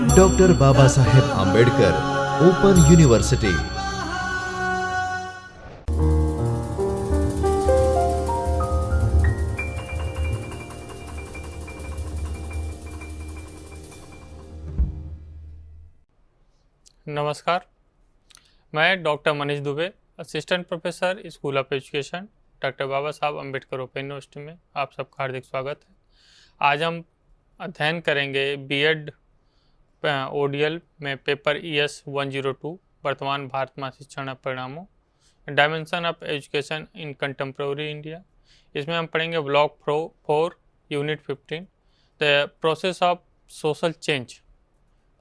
Doctor Baba Saheb Ambedkar open university. नमस्कार, मैं doctor Manish Dubey, assistant professor school of education, doctor Baba Saheb Ambedkar open university में आप सबका हार्दिक स्वागत है। आज हम अध्ययन करेंगे बीएड ओडीएल में पेपर ES 102 वर्तमान भारत में शिक्षण परिणामों, dimension of education in contemporary India. इसमें हम पढ़ेंगे block 4 unit 15 the process of social change.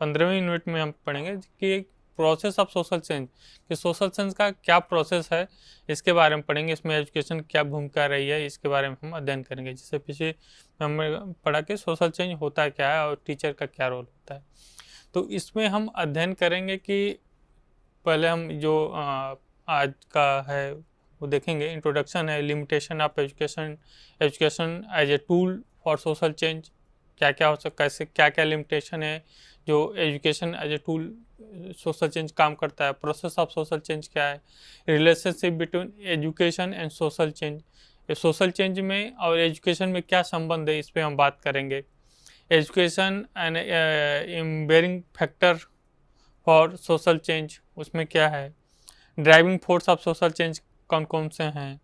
15वीं यूनिट में हम पढ़ेंगे कि प्रोसेस ऑफ सोशल चेंज, कि सोशल चेंज का क्या प्रोसेस है, इसके बारे में पढ़ेंगे। इसमें एजुकेशन क्या भूमिका रही है, इसके बारे में हम अध्ययन करेंगे। जिससे पीछे हमने पढ़ा कि सोशल चेंज होता क्या है और टीचर का क्या रोल होता है। तो इसमें हम अध्ययन करेंगे कि पहले हम जो आज का है वो देखेंगे। इंट्रोडक्शन है, limitation of education, education as a tool for social change, क्या क्या हो सकता है, कैसे क्या क्या लिमिटेशन है जो education as a tool social change काम करता है। प्रोसेस ऑफ सोशल चेंज क्या है, relationship between education and social change, social change में और एजुकेशन में क्या संबंध है, इस पर हम बात करेंगे। Education and enabling factor for social change, उसमें क्या है। Driving force of social change कौन कौन से हैं।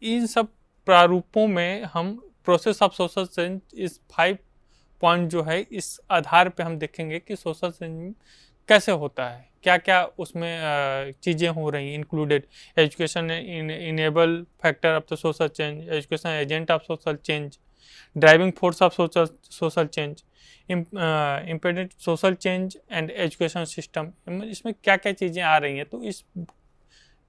इन सब प्रारूपों में हम प्रोसेस ऑफ सोशल चेंज इस 5 पॉइंट जो है, इस आधार पे हम देखेंगे कि सोशल चेंज कैसे होता है, क्या क्या उसमें चीज़ें हो रही हैं included. Education enable factor of the social change, education agent of social change, driving force of social change, impediment social change and education system. इसमें क्या क्या चीज़ें आ रही हैं, तो इस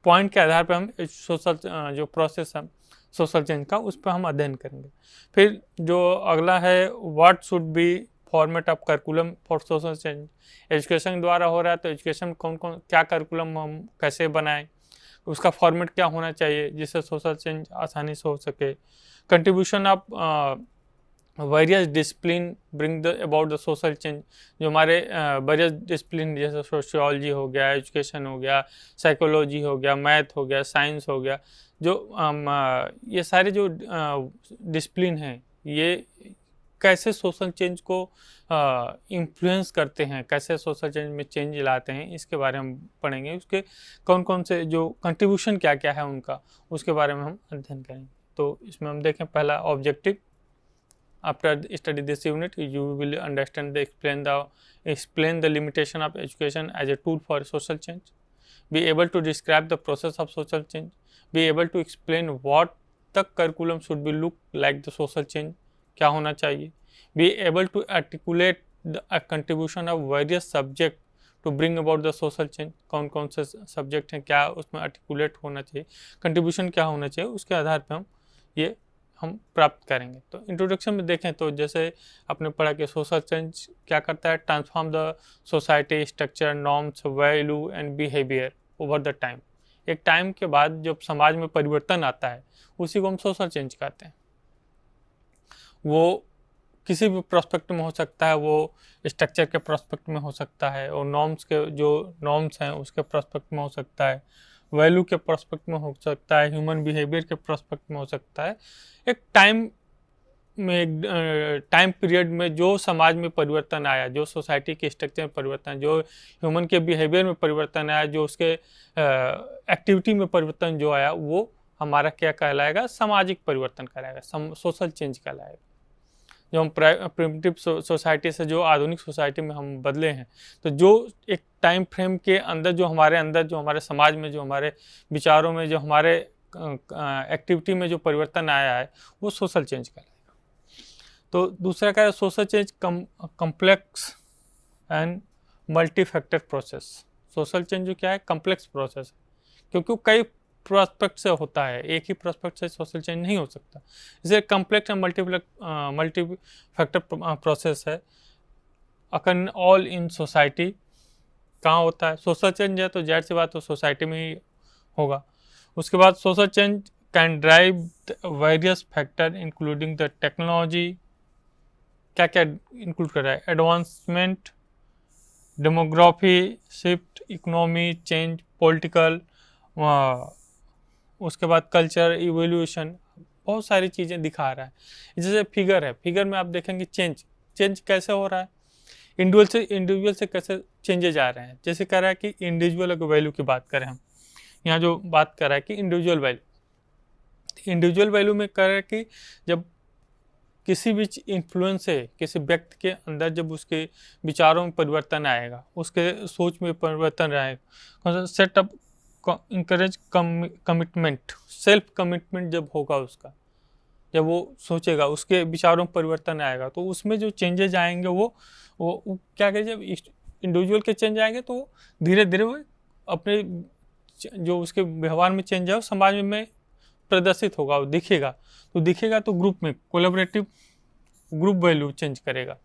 पॉइंट के आधार पर हम सोशल जो प्रोसेस है सोशल चेंज का, उस पर हम अध्ययन करेंगे। फिर जो अगला है, what should be format of curriculum for social change. Education द्वारा हो रहा है तो एजुकेशन कौन कौन क्या करिकुलम हम कैसे बनाएं, उसका फॉर्मेट क्या होना चाहिए जिससे सोशल चेंज आसानी से हो सके। Contribution of various discipline bring the about the social change, जो हमारे वेरियस डिसिप्लिन जैसे सोशियोलॉजी हो गया, एजुकेशन हो गया, साइकोलॉजी हो गया, मैथ हो गया, साइंस हो गया, जो ये सारे जो डिसिप्लिन हैं, ये कैसे सोशल चेंज को इन्फ्लुएंस करते हैं, कैसे सोशल चेंज में चेंज लाते हैं, इसके बारे में हम पढ़ेंगे। उसके कौन कौन से जो कंट्रीब्यूशन क्या क्या है उनका, उसके बारे में हम अध्ययन करेंगे। तो इसमें हम देखें, पहला objective. After study this unit, you will understand explain the limitation of education as a tool for social change. Be able to describe the process of social change. Be able to explain what the curriculum should be look like the social change. क्या होना चाहिए. Be able to articulate a contribution of various subject to bring about the social change. कौन कौन से subject हैं, क्या उसमें articulate होना चाहिए, कंट्रीब्यूशन क्या होना चाहिए, उसके आधार पर हम प्राप्त करेंगे। तो इंट्रोडक्शन में देखें तो जैसे आपने पढ़ा कि सोशल चेंज क्या करता है, transform the society structure, norms, value and behaviour over the time. एक टाइम के बाद जब समाज में परिवर्तन आता है, उसी को हम सोशल चेंज कहते हैं। वो किसी भी प्रोस्पेक्ट में हो सकता है, वो स्ट्रक्चर के प्रोस्पेक्ट में हो सकता है, और नॉर्म्स के जो नॉर्म्स हैं उसके प्रोस्पेक्ट में हो सकता है, वैल्यू के प्रोस्पेक्ट में हो सकता है, ह्यूमन बिहेवियर के प्रोस्पेक्ट में हो सकता है। एक टाइम पीरियड में जो समाज में परिवर्तन आया, जो सोसाइटी के स्ट्रक्चर में परिवर्तन, जो ह्यूमन के बिहेवियर में परिवर्तन आया, जो उसके एक्टिविटी में परिवर्तन जो आया, वो हमारा क्या कहलाएगा, सामाजिक परिवर्तन कहलाएगा, सोशल चेंज कहलाएगा। जो हम प्रिमिटिव सोसाइटी से जो आधुनिक सोसाइटी में हम बदले हैं, तो जो एक टाइम फ्रेम के अंदर जो हमारे अंदर, जो हमारे समाज में, जो हमारे विचारों में, जो हमारे एक्टिविटी में जो परिवर्तन आया है, वो सोशल चेंज कहलाएगा। तो दूसरा क्या है, social change complex and multi factor process. Social change जो क्या है, कम्प्लेक्स प्रोसेस है, क्योंकि कई प्रोस्पेक्ट से होता है, एक ही प्रोस्पेक्ट से सोशल चेंज नहीं हो सकता। इसलिए complex and multi factor process है। अकन ऑल इन सोसाइटी कहाँ होता है, सोशल चेंज है तो जाहिर सी बात तो सोसाइटी में ही होगा। उसके बाद social change can drive various factor including the technology, क्या क्या इंक्लूड कर रहा है, advancement, demography shift, economy change, political, उसके बाद कल्चर इवोल्यूशन, बहुत सारी चीज़ें दिखा रहा है। जैसे फिगर है, फिगर में आप देखेंगे चेंज कैसे हो रहा है, इंडिविजुअल से कैसे चेंजेज आ रहे हैं। जैसे कह रहा है कि इंडिविजुअल वैल्यू की बात करें हम, यहाँ जो बात कर रहा है कि इंडिविजुअल वैल्यू में कह रहा है कि जब किसी भी इन्फ्लुएंस से किसी व्यक्ति के अंदर जब उसके विचारों में परिवर्तन आएगा, उसके सोच में परिवर्तन आएगा, setup encourage commitment, self commitment जब होगा उसका, जब वो सोचेगा, उसके विचारों में परिवर्तन आएगा, तो उसमें जो चेंजेज आएंगे वो क्या कहें, जब इंडिविजुअल के चेंज आएंगे तो धीरे धीरे वो अपने जो उसके व्यवहार में चेंज है वो समाज में प्रदर्शित होगा, वो दिखेगा तो ग्रुप में कोलैबोरेटिव ग्रुप वैल्यू चेंज करेगा,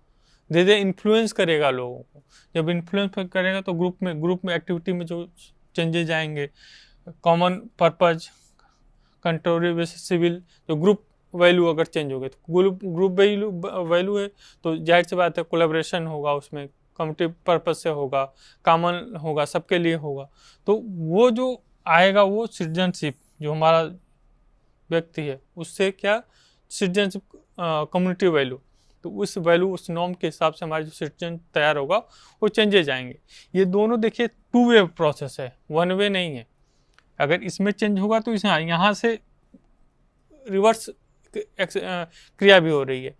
धीरे धीरे इन्फ्लुएंस करेगा लोगों को। जब इन्फ्लुएंस करेगा तो ग्रुप में एक्टिविटी में जो चेंजेज आएंगे, कॉमन पर्पज, कंट्रोरी बेसिस सिविल, जो ग्रुप वैल्यू अगर चेंज हो गए तो ग्रुप वैल्यू है तो जाहिर सी बात है कोलैबोरेशन होगा, उसमें कम्युनिटी पर्पज से होगा, कॉमन होगा, सबके लिए होगा। तो वो जो आएगा वो सिटीजनशिप, जो हमारा व्यक्ति है उससे क्या सिटीजनशिप, कम्युनिटी वैल्यू, तो उस वैल्यू उस नॉर्म के हिसाब से हमारा जो सिटीजन तैयार होगा वो चेंजेज आएंगे। ये दोनों देखिए 2 वे प्रोसेस है, 1 वे नहीं है। अगर इसमें चेंज होगा तो इस यहाँ से रिवर्स क्रिया भी हो रही है,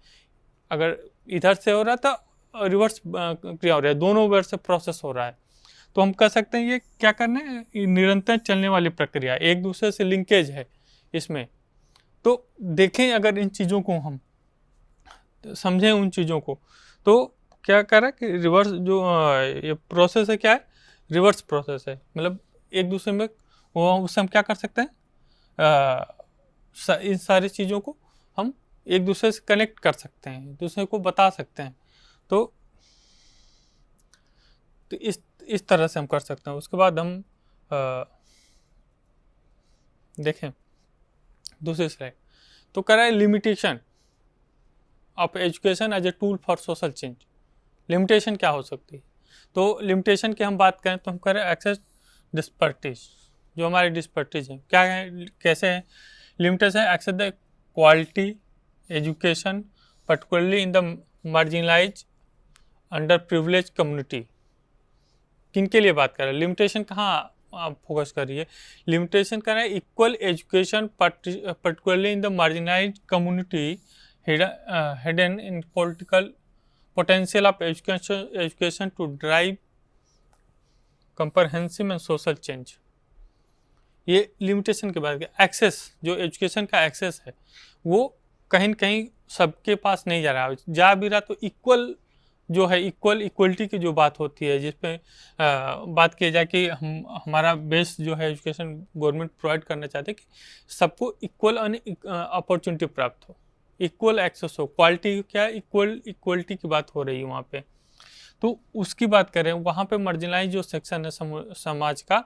अगर इधर से हो रहा था रिवर्स क्रिया हो रहा है, दोनों वे से प्रोसेस हो रहा है। तो हम कह सकते हैं ये क्या करना है, निरंतर चलने वाली प्रक्रिया, एक दूसरे से लिंकेज है इसमें। तो देखें अगर इन चीज़ों को हम समझें, उन चीज़ों को, तो क्या कर रहा है कि रिवर्स जो ये प्रोसेस है, क्या है, रिवर्स प्रोसेस है। मतलब एक दूसरे में वो उससे हम क्या कर सकते हैं, इन सारी चीज़ों को हम एक दूसरे से कनेक्ट कर सकते हैं, एक दूसरे को बता सकते हैं। तो इस तरह से हम कर सकते हैं। उसके बाद हम देखें दूसरी स्लाइड, तो कह रहा है limitation of education as a tool for social change. Limitation क्या हो सकती है, तो लिमिटेशन की हम बात करें तो हम कह रहे हैं एक्सेस डिस्पर्टीज, जो हमारे डिस्पर्टीज हैं क्या है, कैसे हैं। लिमिटेशन है access the quality education particularly in the marginalise under privilege community. किन के लिए बात कर रहे हैं, लिमिटेशन कहाँ आप फोकस करिए, लिमिटेशन कर रहे हैं equal education particularly in the marginalise community hidden in political potential of education to drive comprehensive and social change। ये लिमिटेशन के बाद एक्सेस, जो एजुकेशन का एक्सेस है वो कहीं न कहीं सबके पास नहीं जा रहा, जा भी रहा तो इक्वल जो है, इक्वलिटी की जो बात होती है, जिसपे बात की जाए कि हमारा बेस जो है एजुकेशन गवर्नमेंट प्रोवाइड करना चाहते हैं कि सबको इक्वल अपॉर्चुनिटी प्राप्त हो, इक्वल एक्सेस हो। क्वालिटी क्या, इक्वलिटी की बात हो रही है वहाँ पे। तो उसकी बात करें, वहाँ पे मार्जिनलाइज जो सेक्शन है समाज का,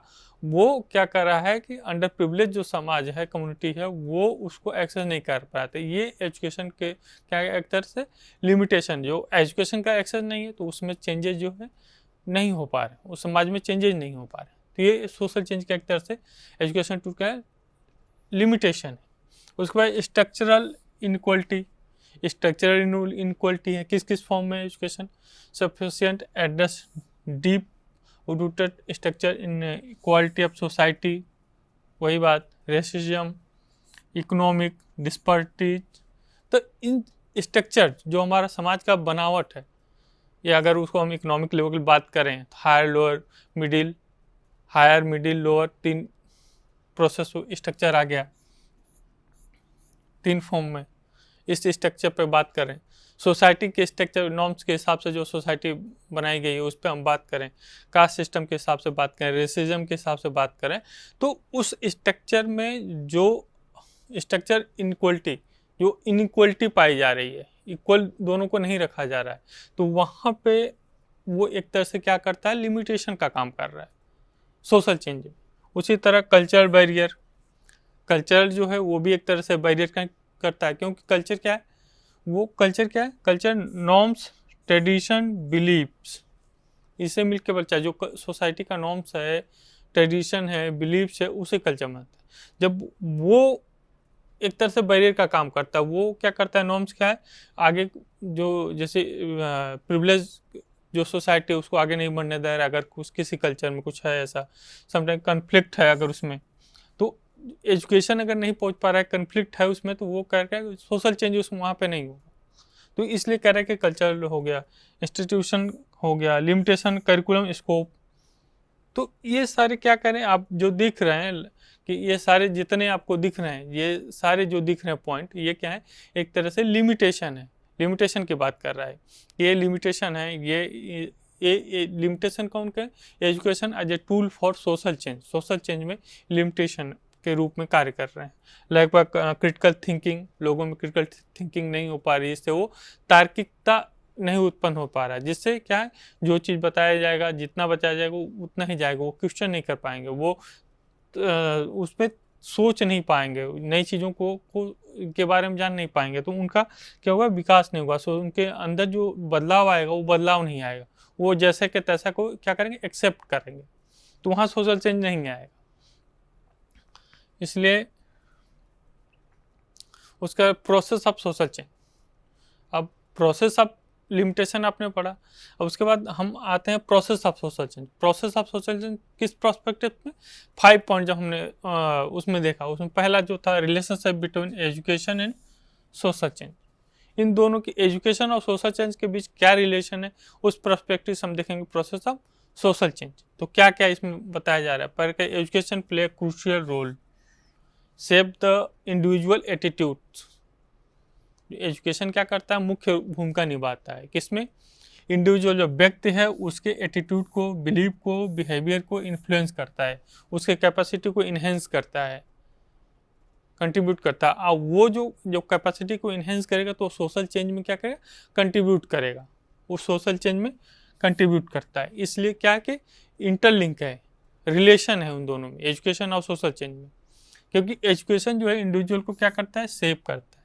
वो क्या कर रहा है कि अंडर प्रिविलेज जो समाज है, कम्युनिटी है, वो उसको एक्सेस नहीं कर पाते। ये एजुकेशन के क्या एक तरह से लिमिटेशन, जो एजुकेशन का एक्सेस नहीं है तो उसमें चेंजेस जो है नहीं हो पा रहे, उस समाज में चेंजेस नहीं हो पा रहे। तो ये सोशल चेंज का एक तरह से एजुकेशन टू क्या लिमिटेशन है। उसके बाद स्ट्रक्चरल इनक्वालिटी, स्ट्रक्चरल इनक्वालिटी है किस किस फॉर्म में, education sufficient address deep rooted structure in equality of society, वही बात, रेसिज्म, इकोनॉमिक डिस्पर्टीज। तो इन स्ट्रक्चर जो हमारा समाज का बनावट है, या अगर उसको हम इकोनॉमिक लेवल की बात करें तो higher middle lower 3 process structure आ गया, 3 फॉर्म में। इस स्ट्रक्चर पर बात करें, सोसाइटी के स्ट्रक्चर नॉर्म्स के हिसाब से जो सोसाइटी बनाई गई है उस पर हम बात करें, कास्ट सिस्टम के हिसाब से बात करें, रेसिज्म के हिसाब से बात करें, तो उस स्ट्रक्चर में जो स्ट्रक्चर इनक्वलिटी, जो इनक्वलिटी पाई जा रही है, इक्वल दोनों को नहीं रखा जा रहा है, तो वहाँ पे वो एक तरह से क्या करता है, लिमिटेशन का काम कर रहा है सोशल चेंज। उसी तरह कल्चरल बैरियर जो है वो भी एक तरह से बैरियर करता है, क्योंकि कल्चर क्या है, वो कल्चर क्या है? कल्चर नॉर्म्स, ट्रेडिशन, बिलीव्स, इससे मिलकर बच्चा जो सोसाइटी का नॉर्म्स है, ट्रेडिशन है, बिलीव्स है, उसे कल्चर मानता है। जब वो एक तरह से बैरियर का काम करता है, वो क्या करता है, नॉर्म्स क्या है, आगे जो जैसे प्रिविलेज जो सोसाइटी है उसको आगे नहीं बढ़ने दे रहा है, अगर कुछ किसी कल्चर में कुछ है ऐसा, समटाइम कन्फ्लिक्ट है अगर उसमें, तो एजुकेशन अगर नहीं पहुंच पा रहा है, कन्फ्लिक्ट है उसमें, तो वो कह रहा है सोशल चेंज उस वहाँ पे नहीं होगा। तो इसलिए कह रहा है कि कल्चर हो गया, इंस्टीट्यूशन हो गया, लिमिटेशन, करिकुलम, स्कोप। तो ये सारे क्या करें, आप जो दिख रहे हैं कि ये सारे जितने आपको दिख रहे हैं, ये सारे जो दिख रहे हैं पॉइंट, ये क्या है, एक तरह से लिमिटेशन है, लिमिटेशन की बात कर रहा है। ये लिमिटेशन है, ये लिमिटेशन कौन का है? Education as a tool for social change, social change में लिमिटेशन के रूप में कार्य कर रहे हैं। लगभग क्रिटिकल थिंकिंग, लोगों में क्रिटिकल थिंकिंग नहीं हो पा रही, इससे वो तार्किकता नहीं उत्पन्न हो पा रहा है, जिससे क्या है, जो चीज़ बताया जाएगा, जितना बताया जाएगा उतना ही जाएगा, वो क्वेश्चन नहीं कर पाएंगे, वो उस पर सोच नहीं पाएंगे, नई चीज़ों को के बारे में जान नहीं पाएंगे, तो उनका क्या होगा, विकास नहीं होगा। सो उनके अंदर जो बदलाव आएगा वो बदलाव नहीं आएगा, वो जैसे के तैसा को क्या करेंगे, एक्सेप्ट करेंगे, तो वहाँ सोशल चेंज नहीं आएगा। इसलिए उसका प्रोसेस ऑफ सोशल चेंज, अब प्रोसेस ऑफ लिमिटेशन आपने पढ़ा, अब उसके बाद हम आते हैं process of social change. Process of social change किस प्रोस्पेक्टिव में, 5 पॉइंट जब हमने उसमें देखा, उसमें पहला जो था relationship between education and social change. इन दोनों की, एजुकेशन और सोशल चेंज के बीच क्या रिलेशन है, उस प्रोस्पेक्टिव से हम देखेंगे प्रोसेस ऑफ सोशल चेंज। तो क्या क्या इसमें बताया जा रहा है, पर education play crucial role, shape the individual attitudes. Education क्या करता है, मुख्य भूमिका निभाता है किसमें, इंडिविजुअल जो व्यक्ति है उसके एटीट्यूड को, बिलीव को, बिहेवियर को इन्फ्लुएंस करता है, उसके कैपेसिटी को इन्हेंस करता है, कंट्रीब्यूट करता है। और वो जो कैपेसिटी को इन्हेंस करेगा तो सोशल चेंज में क्या करेगा, कंट्रीब्यूट करेगा, वो सोशल चेंज में कंट्रीब्यूट करता है। इसलिए क्या है कि इंटरलिंक है, रिलेशन है उन दोनों में, एजुकेशन और सोशल चेंज में। क्योंकि एजुकेशन जो है इंडिविजुअल को क्या करता है, सेव करता है,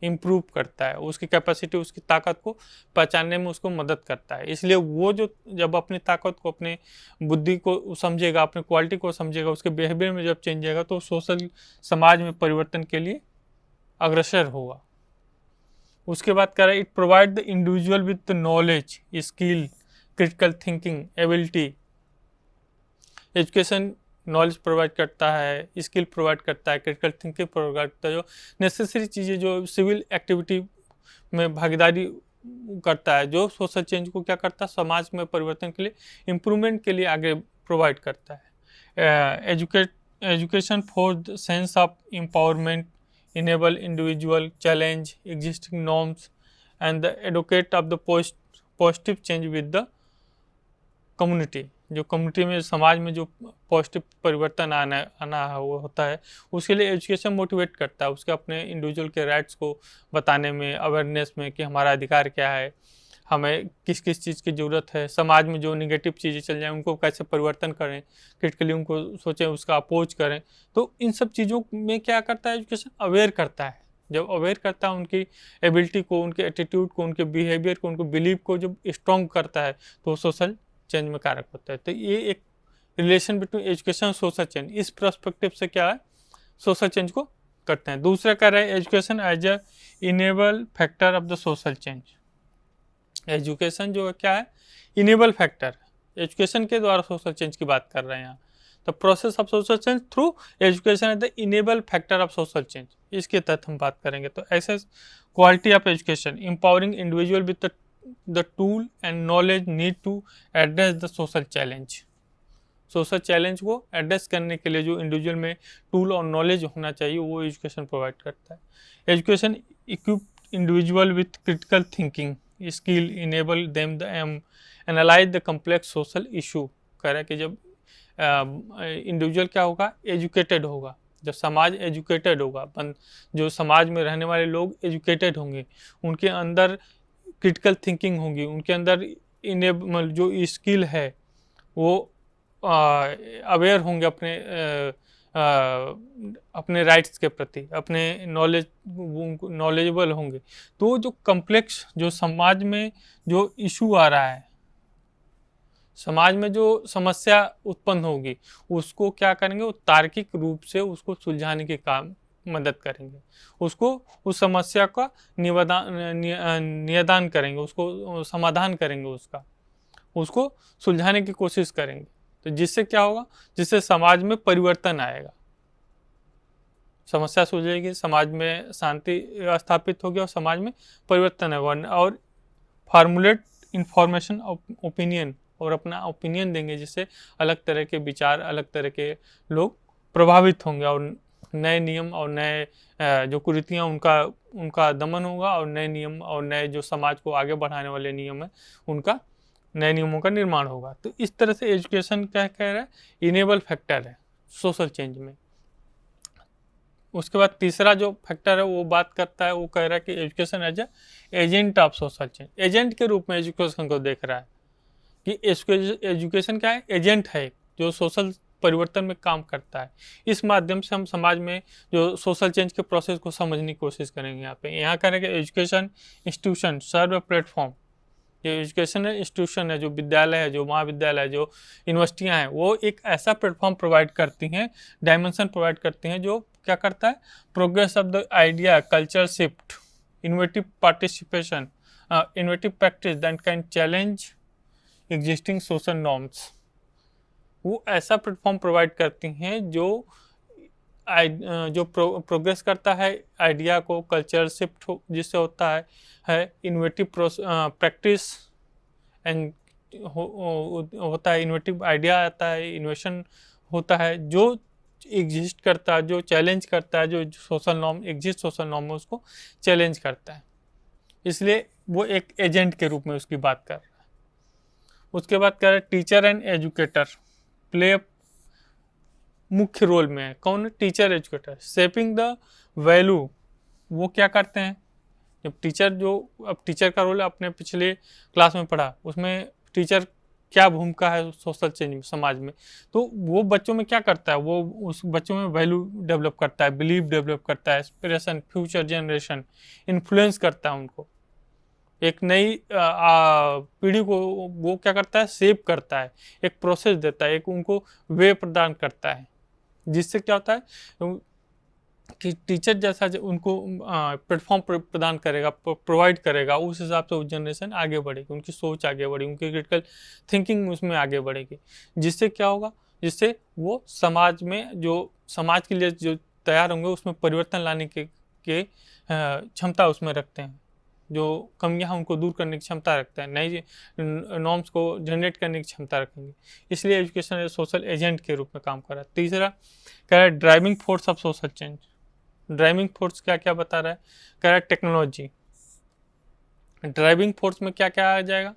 इम्प्रूव करता है, उसकी कैपेसिटी, उसकी ताकत को पहचानने में उसको मदद करता है। इसलिए वो जो जब अपनी ताकत को, अपने बुद्धि को समझेगा, अपने क्वालिटी को समझेगा, उसके बिहेवियर में जब चेंज आएगा, तो सोशल समाज में परिवर्तन के लिए अग्रसर होगा। उसके बाद कह रहा है, it provide the individual with knowledge, skill, critical thinking ability. Education knowledge provide करता है, स्किल प्रोवाइड करता है, क्रिटिकल थिंकिंग प्रोवाइड करता है, जो नेसेसरी चीज़ें, जो सिविल एक्टिविटी में भागीदारी करता है, जो सोशल चेंज को क्या करता है, समाज में परिवर्तन के लिए, इम्प्रूवमेंट के लिए आगे प्रोवाइड करता है। Education for the sense of empowerment, enable individual, challenge existing norms and the advocate of the positive change with the community. जो कम्युनिटी में, समाज में जो पॉजिटिव परिवर्तन आना वो होता है, उसके लिए एजुकेशन मोटिवेट करता है, उसके अपने इंडिविजुअल के राइट्स को बताने में, अवेयरनेस में कि हमारा अधिकार क्या है, हमें किस किस चीज़ की ज़रूरत है, समाज में जो निगेटिव चीज़ें चल जाएँ उनको कैसे परिवर्तन करें, क्रिटिकली उनको सोचें, उसका अपोज करें। तो इन सब चीज़ों में क्या करता है एजुकेशन, अवेयर करता है। जब अवेयर करता है उनकी एबिलिटी को, उनके एटीट्यूड को, उनके बिहेवियर को, उनको बिलीव को जब स्ट्रॉन्ग करता है, तो सोशल चेंज में कारक होता है। तो ये एक रिलेशन बिटवीन एजुकेशन और सोशल चेंज, इस पर्सपेक्टिव से क्या है, सोशल चेंज को करते हैं। दूसरा कह रहा है, education as a enable factor of the social change. Education जो है क्या है, इनेबल फैक्टर, एजुकेशन के द्वारा सोशल चेंज की बात कर रहे हैं यहाँ। तो process of social change through education as the enable factor of social change, इसके तहत हम बात करेंगे। तो ऐसे quality of education, empowering individual with the tool and knowledge need to address the social challenge। Social challenge को address करने के लिए जो इंडिविजुअल में टूल और नॉलेज होना चाहिए, वो एजुकेशन प्रोवाइड करता है। Education equip individual with critical thinking skill, enable them the analyse the complex social issue. कह रहा है कि जब इंडिविजुअल क्या होगा, एजुकेटेड होगा, जब समाज एजुकेटेड होगा, जो समाज में रहने वाले लोग एजुकेटेड होंगे, उनके अंदर क्रिटिकल थिंकिंग होगी, उनके अंदर इनेबल जो स्किल है वो अवेयर होंगे अपने अपने राइट्स के प्रति, अपने नॉलेजेबल होंगे, तो जो कम्प्लेक्स, जो समाज में जो इशू आ रहा है, समाज में जो समस्या उत्पन्न होगी, उसको क्या करेंगे, वो तार्किक रूप से उसको सुलझाने के काम मदद करेंगे, उसको उस समस्या का निदान करेंगे, उसको समाधान करेंगे, उसको सुलझाने की कोशिश करेंगे। तो जिससे क्या होगा, जिससे समाज में परिवर्तन आएगा, समस्या सुलझेगी, समाज में शांति स्थापित होगी और समाज में परिवर्तन होगा। और फार्मुलेट इंफॉर्मेशन ओपिनियन, और अपना ओपिनियन देंगे, जिससे अलग तरह के विचार, अलग तरह के लोग प्रभावित होंगे, और नए नियम और नए जो कुरीतियाँ उनका दमन होगा, और नए नियम और नए जो समाज को आगे बढ़ाने वाले नियम है, उनका नए नियमों का निर्माण होगा। तो इस तरह से एजुकेशन क्या कह रहा है, इनेबल फैक्टर है सोशल चेंज में। उसके बाद तीसरा जो फैक्टर है वो बात करता है, वो कह रहा है कि education as a agent of social change, agent के रूप में एजुकेशन को देख रहा है कि एजुकेशन क्या है, एजेंट है जो सोशल परिवर्तन में काम करता है। इस माध्यम से हम समाज में जो सोशल चेंज के प्रोसेस को समझने की कोशिश करेंगे। यहाँ करेंगे एजुकेशन इंस्टीट्यूशन सर्व प्लेटफॉर्म। जो एजुकेशन इंस्टीट्यूशन है, जो विद्यालय है, जो महाविद्यालय है, जो यूनिवर्सिटियाँ हैं, वो एक ऐसा प्लेटफॉर्म प्रोवाइड करती हैं, डायमेंशन प्रोवाइड करती हैं, जो क्या करता है, progress of the idea, culture shift, innovative participation, innovative practice that can challenge existing social norms. वो ऐसा प्लेटफॉर्म प्रोवाइड करती हैं जो प्रोग्रेस करता है आइडिया को, कल्चर शिफ्ट जिससे होता है इनोवेटिव प्रैक्टिस एंड होता है, इनोवेटिव आइडिया आता है, इनोवेशन होता है, जो एग्जिस्ट करता है, जो चैलेंज करता है, जो social norm exist social norm में उसको चैलेंज करता है। इसलिए वो एक एजेंट के रूप में उसकी बात कर रहा है। उसके बाद कह रहे हैं टीचर एंड एजुकेटर प्ले मुख्य रोल में है। कौन? Teacher educator. Shaping the value, वो क्या करते हैं, जब टीचर अब टीचर का रोल अपने पिछले क्लास में पढ़ा, उसमें टीचर क्या भूमिका है सोशल चेंज में, समाज में, तो वो बच्चों में क्या करता है, वो उस बच्चों में वैल्यू डेवलप करता है, बिलीफ डेवलप करता है, एस्पिरेशन, फ्यूचर जनरेशन इन्फ्लुएंस करता है उनको, एक नई पीढ़ी को वो क्या करता है, शेप करता है, एक प्रोसेस देता है, एक उनको वे प्रदान करता है, जिससे क्या होता है कि टीचर जैसा उनको प्लेटफॉर्म प्रदान करेगा, प्रोवाइड करेगा, उस हिसाब से वो जनरेशन आगे बढ़ेगी, उनकी सोच आगे बढ़ेगी, उनकी क्रिटिकल थिंकिंग उसमें आगे बढ़ेगी, जिससे क्या होगा, जिससे वो समाज में जो समाज के लिए जो तैयार होंगे, उसमें परिवर्तन लाने के क्षमता उसमें रखते हैं, जो कमियां उनको दूर करने की क्षमता रखते हैं, नई नॉर्म्स को जनरेट करने की क्षमता रखेंगे। इसलिए एजुकेशन सोशल एजेंट के रूप में काम कर रहा है। तीसरा कह रहा है driving force of social change. Driving force क्या क्या बता रहा है, कह रहा है टेक्नोलॉजी। ड्राइविंग फोर्स में क्या क्या आ जाएगा,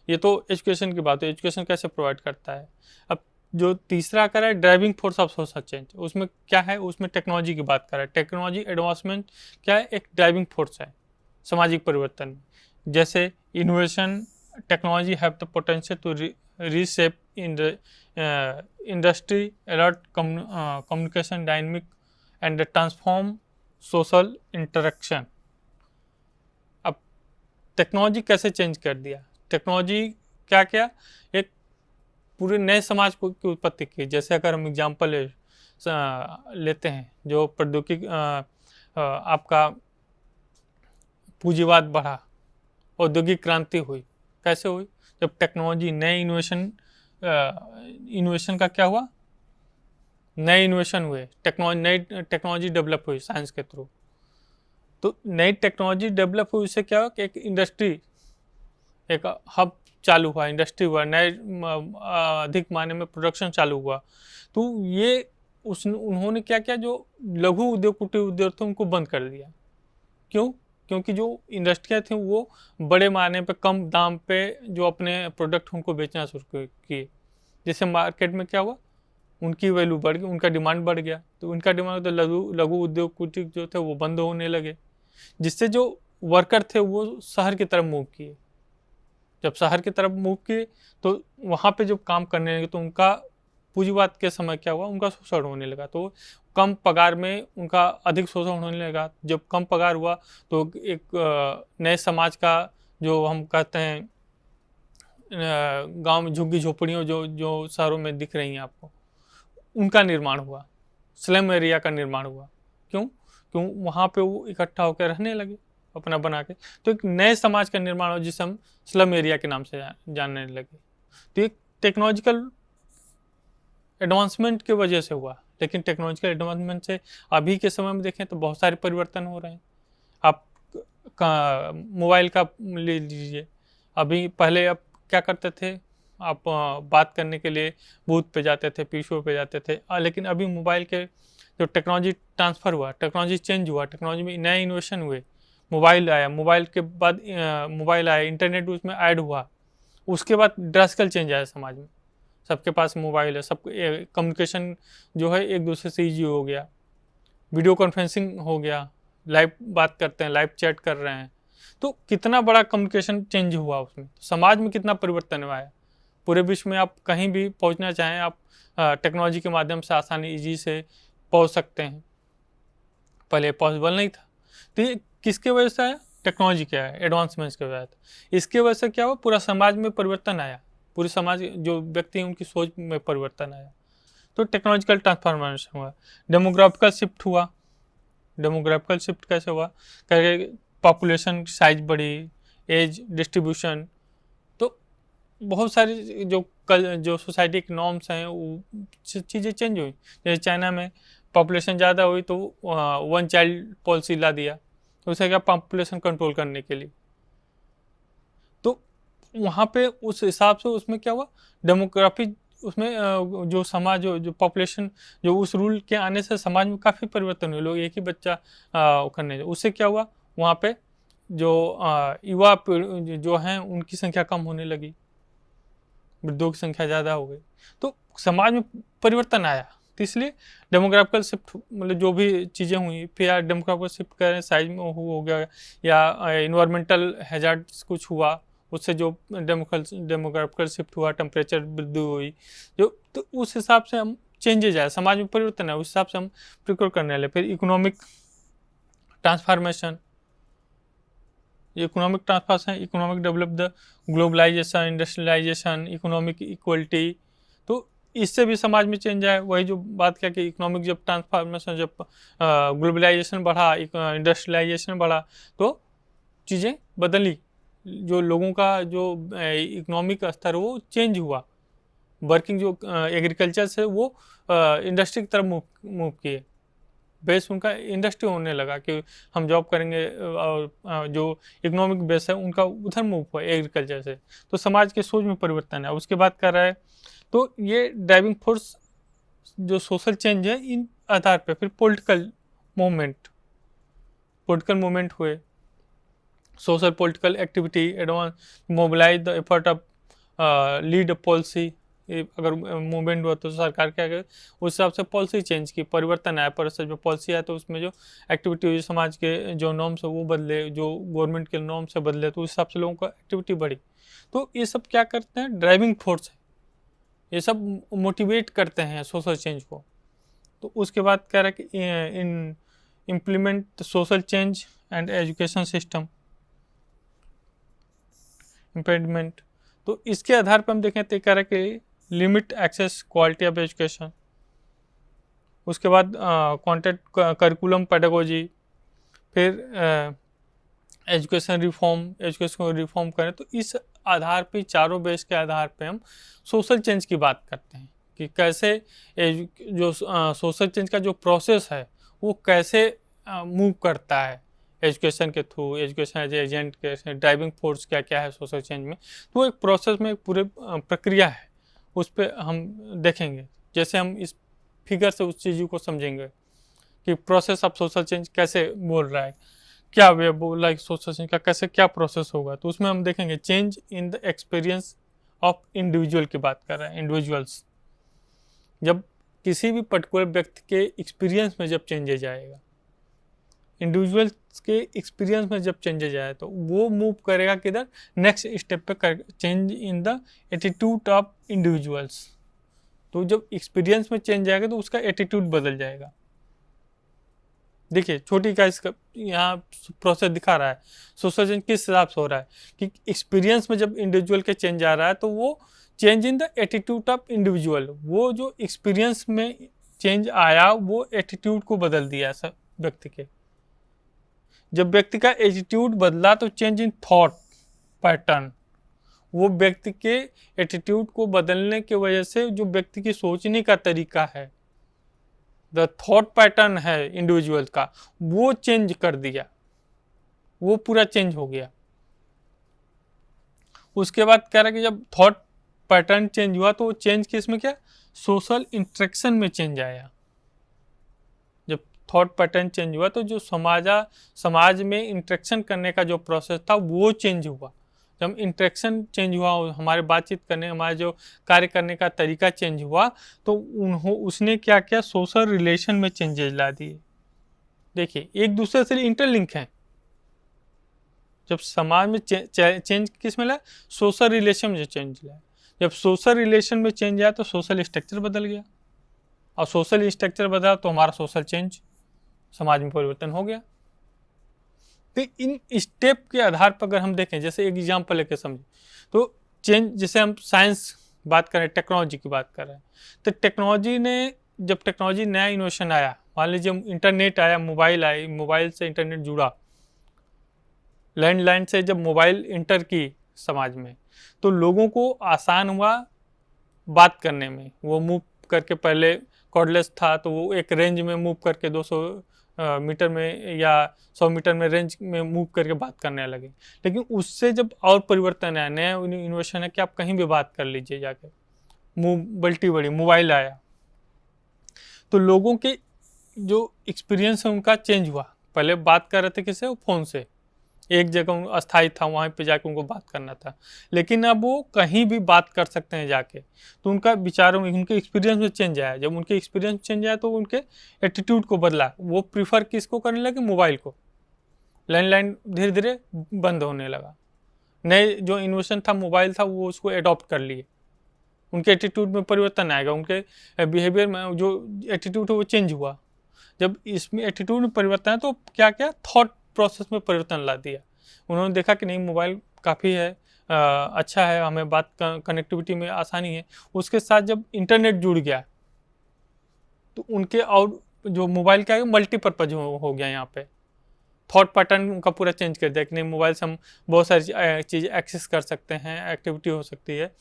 ये तो एजुकेशन की बात है, एजुकेशन कैसे प्रोवाइड करता है। अब जो तीसरा कर रहा है driving force of social change, उसमें क्या है, उसमें टेक्नोलॉजी की बात कर रहा है। टेक्नोलॉजी एडवांसमेंट क्या है, एक ड्राइविंग फोर्स है सामाजिक परिवर्तन में। जैसे innovation, technology have the potential to reshape in the industry, alert communication dynamic and transform social interaction. अब टेक्नोलॉजी कैसे चेंज कर दिया, टेक्नोलॉजी क्या क्या, एक पूरे नए समाज की उत्पत्ति की। जैसे अगर हम एग्जाम्पल लेते हैं, जो प्रौद्योगिकी आपका पूंजीवाद बढ़ा, औद्योगिक क्रांति हुई, कैसे हुई, जब टेक्नोलॉजी, नए इनोवेशन का क्या हुआ, नए इनोवेशन हुए, नई टेक्नोलॉजी डेवलप हुई साइंस के थ्रू। तो नई टेक्नोलॉजी डेवलप हुई, उससे क्या हुआ कि एक इंडस्ट्री, एक हब चालू हुआ, इंडस्ट्री हुआ, नए अधिक मायने में प्रोडक्शन चालू हुआ। तो ये उन्होंने क्या किया, जो लघु उद्योग, कुटीर उद्योग थे, उनको बंद कर दिया। क्यों? क्योंकि जो इंडस्ट्रियाँ थी वो बड़े मायने पे कम दाम पे जो अपने प्रोडक्ट उनको बेचना शुरू किए, जिससे मार्केट में क्या हुआ, उनकी वैल्यू बढ़ गई, उनका डिमांड बढ़ गया। तो उनका डिमांड, तो लघु उद्योग कुटीर जो थे वो बंद होने लगे, जिससे जो वर्कर थे वो शहर की तरफ मूव किए। जब शहर की तरफ मूव किए तो वहाँ पे जब काम करने लगे तो उनका पूंजीवाद के समय क्या हुआ, उनका शोषण होने लगा, तो कम पगार में उनका अधिक शोषण होने लगा। जब कम पगार हुआ तो एक नए समाज का, जो हम कहते हैं गांव में झुग्गी झोपड़ियों जो जो शहरों में दिख रही हैं आपको, उनका निर्माण हुआ, स्लम एरिया का निर्माण हुआ। क्यों? क्यों? वहाँ पे वो इकट्ठा होकर रहने लगे अपना बना के, तो एक नए समाज का निर्माण हुआ जिसे हम स्लम एरिया के नाम से जानने लगे। तो एक टेक्नोलॉजिकल एडवांसमेंट की वजह से हुआ, लेकिन टेक्नोलॉजिकल एडवांसमेंट से अभी के समय में देखें तो बहुत सारे परिवर्तन हो रहे हैं। आप मोबाइल का ले लीजिए, अभी पहले आप क्या करते थे, आप बात करने के लिए बूथ पे जाते थे, पीसीओ पे जाते थे, लेकिन अभी मोबाइल के जो टेक्नोलॉजी ट्रांसफ़र हुआ, टेक्नोलॉजी चेंज हुआ, टेक्नोलॉजी में नए इन्वेशन हुए, मोबाइल आया, मोबाइल के बाद मोबाइल आया, इंटरनेट उसमें ऐड हुआ, उसके बाद ड्रास्टिकल चेंज आया समाज में। सबके पास मोबाइल है, सब कम्युनिकेशन जो है एक दूसरे से ईजी हो गया, वीडियो कॉन्फ्रेंसिंग हो गया, लाइव बात करते हैं, लाइव चैट कर रहे हैं, तो कितना बड़ा कम्युनिकेशन चेंज हुआ उसमें, तो समाज में कितना परिवर्तन हुआ है। पूरे विश्व में आप कहीं भी पहुंचना चाहें, आप टेक्नोलॉजी के माध्यम से आसानी ईजी से पहुंच सकते हैं, पहले पॉसिबल नहीं था। तो ये किसके वजह से आया? टेक्नोलॉजी क्या है, एडवांसमेंट्स की वजह से। इसके वजह से क्या हुआ, पूरा समाज में परिवर्तन आया, पूरे समाज जो व्यक्ति हैं उनकी सोच में परिवर्तन आया, तो टेक्नोलॉजिकल ट्रांसफॉर्मेशन हुआ। डेमोग्राफिकल शिफ्ट हुआ। डेमोग्राफिकल शिफ्ट कैसे हुआ? करके पॉपुलेशन साइज बढ़ी, एज डिस्ट्रीब्यूशन, तो बहुत सारी जो सोसाइटी के नॉर्म्स हैं वो चीज़ें चेंज हुई। जैसे चाइना में पॉपुलेशन ज़्यादा हुई तो वन चाइल्ड पॉलिसी ला दिया, तो उसे क्या, पॉपुलेशन कंट्रोल करने के लिए। तो वहाँ पे उस हिसाब से उसमें क्या हुआ, डेमोग्राफी उसमें जो समाज जो पॉपुलेशन जो उस रूल के आने से समाज में काफ़ी परिवर्तन हुए, लोग एक ही बच्चा करने, उससे क्या हुआ, वहाँ पे जो युवा जो हैं उनकी संख्या कम होने लगी, वृद्धों की संख्या ज़्यादा हो गई, तो समाज में परिवर्तन आया। तो इसलिए डेमोग्राफिकल शिफ्ट, मतलब जो भी चीज़ें हुई, फिर यार डेमोग्राफिकल शिफ्ट करें, साइज में हो गया, या इन्वायरमेंटल हैजार्ड्स कुछ हुआ, उससे जो डेमोग्राफिकल शिफ्ट हुआ, टेम्परेचर वृद्धि हुई, जो तो उस हिसाब से हम चेंजेज आए, समाज में परिवर्तन है, उस हिसाब से हम प्रिक्योर करने लगे। फिर economic transformation, economic transformation, economic develop the globalisation, industrialisation, economic equality, तो इससे भी समाज में चेंज आया। वही जो बात किया कि इकोनॉमिक जब ट्रांसफॉर्मेशन, जब ग्लोबलाइजेशन बढ़ा, इंडस्ट्रियलाइजेशन बढ़ा, तो चीज़ें बदली, जो लोगों का जो इकोनॉमिक स्तर वो चेंज हुआ, वर्किंग जो एग्रीकल्चर से वो इंडस्ट्री की तरफ मूव किए, बेस उनका इंडस्ट्री होने लगा कि हम जॉब करेंगे, और जो इकोनॉमिक बेस है उनका उधर मूव हुआ एग्रीकल्चर से, तो समाज के सोच में परिवर्तन है। उसके बाद कर रहा है, तो ये ड्राइविंग फोर्स जो सोशल चेंज है, इन आधार पे फिर पॉलिटिकल मूवमेंट हुए, social political activity, advance mobilise the effort of lead policy. अगर मूवमेंट हुआ तो सरकार क्या करे, उस हिसाब से पॉलिसी चेंज की, परिवर्तन आया, पर जो पॉलिसी आया तो उसमें जो एक्टिविटी हुई, समाज के जो नॉर्म्स है वो बदले, जो गवर्नमेंट के नॉर्म्स से बदले, तो उस हिसाब से लोगों का एक्टिविटी बढ़ी। तो ये सब क्या करते हैं, ड्राइविंग फोर्स है, ये सब मोटिवेट करते हैं सोशल चेंज को। तो उसके बाद कह रहा है कि इन implement social change and education system implement, तो इसके आधार पर हम देखें तो कह रहा है कि limit access quality of education, उसके बाद कंटेंट करिकुलम पेडागोजी, फिर एजुकेशन को रिफॉर्म करें। तो इस आधार पे, चारों बेस के आधार पे हम सोशल चेंज की बात करते हैं कि कैसे जो सोशल चेंज का जो प्रोसेस है वो कैसे मूव करता है एजुकेशन के थ्रू, एजुकेशन एज एजेंट के, ड्राइविंग फोर्स क्या क्या है सोशल चेंज में। तो एक प्रोसेस में एक पूरे प्रक्रिया है, उस पर हम देखेंगे। जैसे हम इस फिगर से उस चीज़ को समझेंगे कि प्रोसेस ऑफ सोशल चेंज कैसे बोल रहा है, क्या वे बोल रहा है सोशल चेंज का कैसे क्या प्रोसेस होगा। तो उसमें हम देखेंगे change in the experience of individual की बात कर रहे हैं, इंडिविजुअल्स। जब किसी भी पर्टिकुलर व्यक्ति के एक्सपीरियंस में जब चेंजेज आएगा, इंडिविजुअल्स के एक्सपीरियंस में जब चेंजेज आए, तो वो मूव करेगा किधर, नेक्स्ट स्टेप पे कर, change in the attitude of individuals. तो जब एक्सपीरियंस में चेंज आएगा तो उसका एटीट्यूड बदल जाएगा। देखिए छोटी का इसका यहाँ प्रोसेस दिखा रहा है सोशल चेंज किस हिसाब से हो रहा है कि एक्सपीरियंस में जब इंडिविजुअल के चेंज आ रहा है तो वो change in the attitude of individual, वो जो एक्सपीरियंस में चेंज आया वो एटीट्यूड को बदल दिया सब व्यक्ति के। जब व्यक्ति का एटीट्यूड बदला तो चेंज इन थॉट पैटर्न, वो व्यक्ति के एटीट्यूड को बदलने की वजह से जो व्यक्ति की सोचने का तरीका है, द थॉट पैटर्न है इंडिविजुअल का, वो चेंज कर दिया, वो पूरा चेंज हो गया। उसके बाद कह रहा है कि जब थॉट पैटर्न चेंज हुआ तो वो चेंज किस में क्या, सोशल इंटरेक्शन में चेंज आया। जब थॉट पैटर्न चेंज हुआ तो जो समाज में इंटरेक्शन करने का जो प्रोसेस था वो चेंज हुआ। जब इंटरेक्शन चेंज हुआ, हमारे बातचीत करने, हमारे जो कार्य करने का तरीका चेंज हुआ तो उसने क्या किया, सोशल रिलेशन में चेंजेस ला दिए। देखिए एक दूसरे से इंटरलिंक हैं। जब समाज में चेंज किस में लाया, सोशल रिलेशन में चेंज लाया। जब सोशल रिलेशन में चेंज आया तो सोशल स्ट्रक्चर बदल गया, और सोशल स्ट्रक्चर बदला तो हमारा सोशल चेंज, समाज में परिवर्तन हो गया। तो इन स्टेप के आधार पर अगर हम देखें, जैसे एक एग्जाम्पल लेके समझें तो चेंज, जैसे हम साइंस बात करें, टेक्नोलॉजी की बात कर रहे हैं, तो टेक्नोलॉजी ने, जब टेक्नोलॉजी नया इनोवेशन आया, मान लीजिए इंटरनेट आया, मोबाइल आई, मोबाइल से इंटरनेट जुड़ा, लैंडलाइन से जब मोबाइल इंटर की समाज में तो लोगों को आसान हुआ बात करने में। वो मूव करके, पहले कॉर्डलेस था तो वो एक रेंज में मूव करके 200 मीटर में या 100 मीटर में रेंज में मूव करके बात करने लगे। लेकिन उससे जब और परिवर्तन आया, नया इनोवेशन है कि आप कहीं भी बात कर लीजिए जाके, मोबिलिटी बढ़ी, मोबाइल आया, तो लोगों के जो एक्सपीरियंस है उनका चेंज हुआ। पहले बात कर रहे थे किससे, वो फ़ोन से, एक जगह अस्थायी था, वहाँ पे जाके उनको बात करना था। लेकिन अब वो कहीं भी बात कर सकते हैं जाके, तो उनका विचारों में, उनके एक्सपीरियंस में चेंज आया। जब उनके एक्सपीरियंस चेंज आया तो उनके एटीट्यूड को बदला, वो प्रीफर किसको करने लगे, मोबाइल को। लैंडलाइन धीरे धीरे बंद होने लगा, नए जो इन्वेशन था मोबाइल था वो उसको एडॉप्ट कर लिए। उनके एटीट्यूड में परिवर्तन आएगा, उनके बिहेवियर में जो एटीट्यूड है वो चेंज हुआ। जब इसमें एटीट्यूड में परिवर्तन है तो क्या क्या, थॉट प्रोसेस में परिवर्तन ला दिया। उन्होंने देखा कि नहीं, मोबाइल काफ़ी है, अच्छा है, हमें बात कनेक्टिविटी में आसानी है। उसके साथ जब इंटरनेट जुड़ गया तो उनके और जो मोबाइल का है मल्टीपर्पज हो गया। यहाँ पे थॉट पैटर्न उनका पूरा चेंज कर दिया कि नहीं, मोबाइल से हम बहुत सारी चीज़ें एक्सेस कर सकते हैं, एक्टिविटी हो सकती है।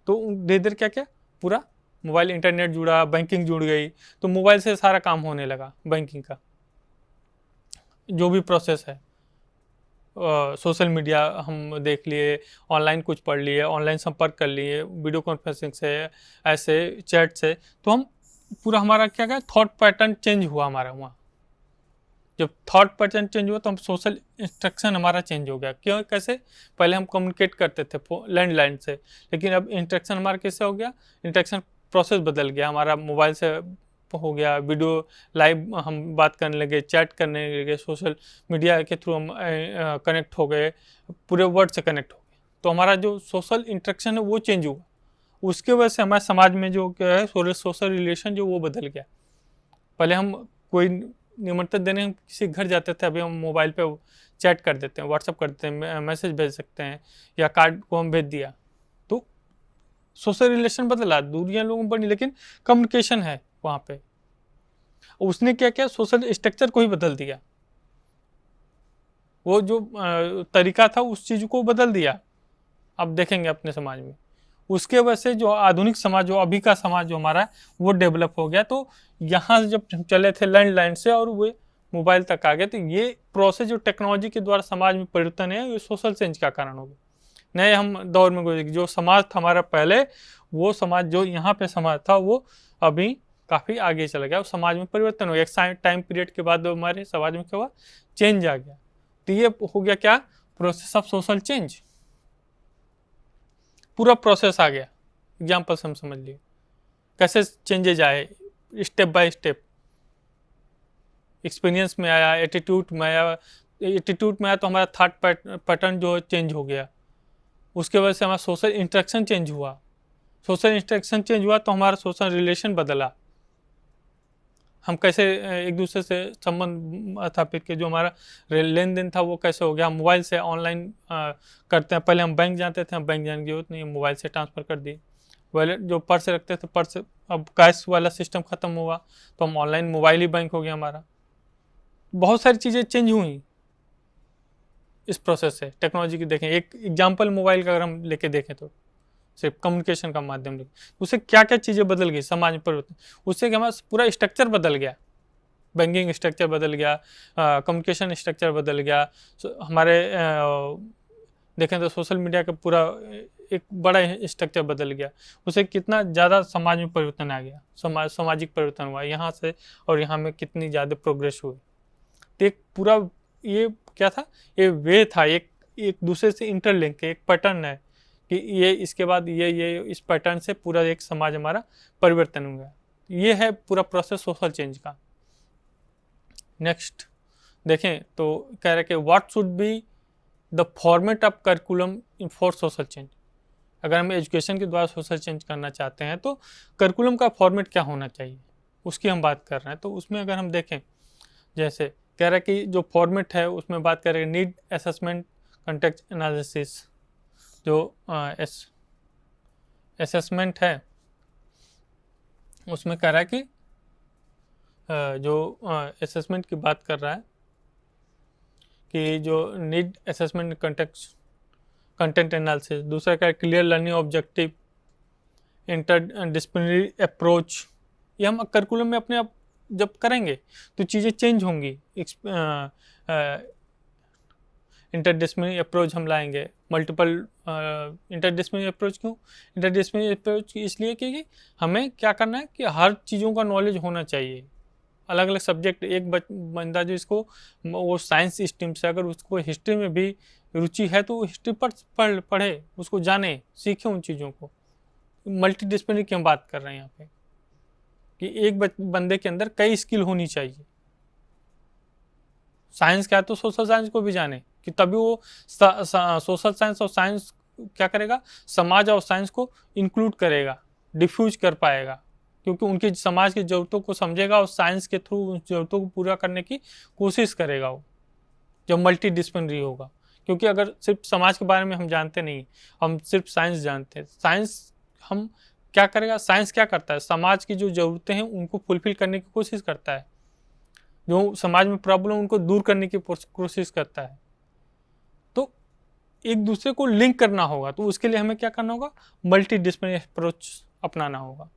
तो धीरे धीरे क्या क्या, पूरा मोबाइल, इंटरनेट जुड़ा, बैंकिंग जुड़ गई, तो मोबाइल से सारा काम होने लगा। बैंकिंग का जो भी प्रोसेस है, सोशल मीडिया हम देख लिए, ऑनलाइन कुछ पढ़ लिए, ऑनलाइन संपर्क कर लिए, वीडियो कॉन्फ्रेंसिंग से, ऐसे चैट से, तो हम पूरा हमारा क्या क्या, थॉट पैटर्न चेंज हुआ हमारा वहाँ। जब थॉट पैटर्न चेंज हुआ तो हम सोशल इंस्ट्रक्शन हमारा चेंज हो गया। क्यों, कैसे, पहले हम कम्युनिकेट करते थे लैंडलाइन से, लेकिन अब इंस्ट्रक्शन हमारा कैसे हो गया, इंस्ट्रक्शन प्रोसेस बदल गया हमारा, मोबाइल से हो गया, वीडियो लाइव हम बात करने लगे, चैट करने लगे, सोशल मीडिया के थ्रू हम कनेक्ट हो गए, पूरे वर्ल्ड से कनेक्ट हो गए। तो हमारा जो सोशल इंटरेक्शन है वो चेंज हुआ। उसके वजह से हमारे समाज में जो क्या है, सोशल रिलेशन जो वो बदल गया। पहले हम कोई निमंत्रण देने हम किसी घर जाते थे, अभी हम मोबाइल पे चैट कर देते हैं, व्हाट्सअप कर देते हैं, मैसेज भेज सकते हैं, या कार्ड को हम भेज दिया, तो सोशल रिलेशन बदला, दूरियां लोगों पर नहीं, लेकिन कम्युनिकेशन है वहाँ पे। उसने क्या किया, सोशल स्ट्रक्चर को ही बदल दिया, वो जो तरीका था उस चीज़ को बदल दिया। अब देखेंगे अपने समाज में, उसके वजह से जो आधुनिक समाज, जो अभी का समाज जो हमारा वो डेवलप हो गया। तो यहाँ से जब हम चले थे लैंडलाइन से और वो मोबाइल तक आ गए, तो ये प्रोसेस जो टेक्नोलॉजी के द्वारा समाज में परिवर्तन है, ये सोशल चेंज का कारण हो गया। नए हम दौर में गुजरे, जो समाज था हमारा पहले, वो समाज जो यहाँ पे समाज था वो अभी काफ़ी आगे चला गया, उस समाज में परिवर्तन हो गया। एक टाइम पीरियड के बाद हमारे समाज में क्या हुआ, चेंज आ गया। तो ये हो गया क्या, प्रोसेस ऑफ सोशल चेंज, पूरा प्रोसेस आ गया। एग्जाम्पल से हम समझ लिए कैसे चेंजेज आए, स्टेप बाय स्टेप। एक्सपीरियंस में आया, एटीट्यूड में आया, एटीट्यूड में आया तो हमारा थॉट पैटर्न जो चेंज हो गया। उसके वजह से हमारा सोशल इंटरेक्शन चेंज हुआ, सोशल इंटरेक्शन चेंज हुआ तो हमारा सोशल रिलेशन बदला, हम कैसे एक दूसरे से संबंध स्थापित किए, जो हमारा लेन देन था वो कैसे हो गया, हम मोबाइल से ऑनलाइन करते हैं। पहले हम बैंक जाते थे, हम बैंक जाने की जरूरत नहीं है, मोबाइल से ट्रांसफ़र कर दिए। वॉलेट जो पर्स रखते थे, पर्स अब कैश वाला सिस्टम ख़त्म हुआ तो हम ऑनलाइन, मोबाइल ही बैंक हो गया हमारा। बहुत सारी चीज़ें चेंज हुई इस प्रोसेस से, टेक्नोलॉजी की देखें। एक एग्जाम्पल मोबाइल का अगर हम लेके देखें तो सिर्फ कम्युनिकेशन का माध्यम लेके, उससे क्या क्या चीज़ें बदल गई समाज में परिवर्तन, उससे कि हमारा पूरा स्ट्रक्चर बदल गया, बैंकिंग स्ट्रक्चर बदल गया, कम्युनिकेशन स्ट्रक्चर बदल गया। हमारे देखें तो सोशल मीडिया का पूरा एक बड़ा स्ट्रक्चर बदल गया, उससे कितना ज़्यादा समाज में परिवर्तन आ गया, सामाजिक परिवर्तन हुआ यहाँ से, और यहाँ में कितनी ज़्यादा प्रोग्रेस हुई। तो एक पूरा ये क्या था, ये वे था, एक एक दूसरे से इंटरलिंक, एक पैटर्न है कि ये इसके बाद ये इस पैटर्न से पूरा एक समाज हमारा परिवर्तन हुआ। ये है पूरा प्रोसेस सोशल चेंज का। नेक्स्ट देखें तो कह रहे कि what should be the format of curriculum in for social change. अगर हम एजुकेशन के द्वारा सोशल चेंज करना चाहते हैं तो करिकुलम का फॉर्मेट क्या होना चाहिए, उसकी हम बात कर रहे हैं। तो उसमें अगर हम देखें, जैसे कह रहे हैं कि जो फॉर्मेट है उसमें बात करें नीड असेसमेंट, कंटेक्स्ट एनालिसिस। जो असेसमेंट है उसमें कह रहा है कि जो असेसमेंट की बात कर रहा है कि जो नीड असेसमेंट, कंटेंट एनालिसिस। दूसरा क्या है, clear learning objective, interdisciplinary approach. ये हम करिकुलम में अपने आप जब करेंगे तो चीज़ें चेंज होंगी। इंटरडिसिप्लिनरी अप्रोच हम लाएंगे, मल्टीपल इंटरडिसिप्लिनरी अप्रोच। क्यों इंटरडिसिप्लिनरी अप्रोच? इसलिए कि हमें क्या करना है कि हर चीज़ों का नॉलेज होना चाहिए, अलग अलग सब्जेक्ट। एक बंदा जो इसको वो साइंस स्ट्रीम से, अगर उसको हिस्ट्री में भी रुचि है तो हिस्ट्री पर पढ़े, उसको जाने, सीखे उन चीज़ों को। मल्टी डिसिप्लिनरी की हम बात कर रहे हैं यहाँ पे कि एक बंदे के अंदर कई स्किल होनी चाहिए। साइंस क्या है तो सोशल साइंस को भी जाने, कि तभी वो सोशल साइंस और साइंस क्या करेगा, समाज और साइंस को इंक्लूड करेगा, डिफ्यूज कर पाएगा, क्योंकि उनकी समाज की ज़रूरतों को समझेगा और साइंस के थ्रू उन ज़रूरतों को पूरा करने की कोशिश करेगा वो, जब मल्टी डिसिप्लिनरी होगा। क्योंकि अगर सिर्फ समाज के बारे में हम जानते नहीं, हम सिर्फ साइंस जानते हैं, साइंस हम क्या करेगा, साइंस क्या करता है, समाज की जो ज़रूरतें हैं उनको फुलफिल करने की कोशिश करता है, जो समाज में प्रॉब्लम उनको दूर करने की कोशिश करता है। तो एक दूसरे को लिंक करना होगा, तो उसके लिए हमें क्या करना होगा, मल्टी डिसिप्लिनरी अप्रोच अपनाना होगा।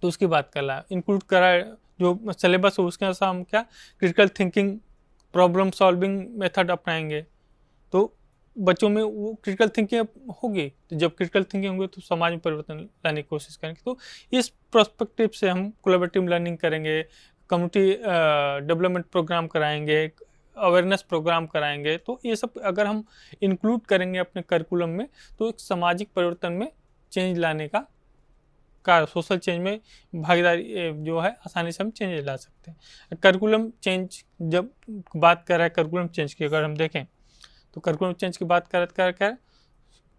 तो उसकी बात कर रहा है, इंक्लूड करा जो सिलेबस हो उसके अनुसार हम क्या critical thinking, problem solving method अपनाएंगे, तो बच्चों में वो क्रिटिकल थिंकिंग होगी। तो जब क्रिटिकल थिंकिंग होगी तो समाज में परिवर्तन लाने की कोशिश करेंगे। तो इस पर्सपेक्टिव से हम कोलैबोरेटिव लर्निंग करेंगे, कम्युनिटी डेवलपमेंट प्रोग्राम कराएंगे, अवेयरनेस प्रोग्राम कराएंगे। तो ये सब अगर हम इंक्लूड करेंगे अपने करिकुलम में तो एक सामाजिक परिवर्तन में चेंज लाने का सोशल चेंज में भागीदारी जो है आसानी से हम चेंज ला सकते हैं। करिकुलम चेंज जब बात कर रहा है, करिकुलम चेंज की अगर हम देखें तो करिकुलम चेंज की बात कर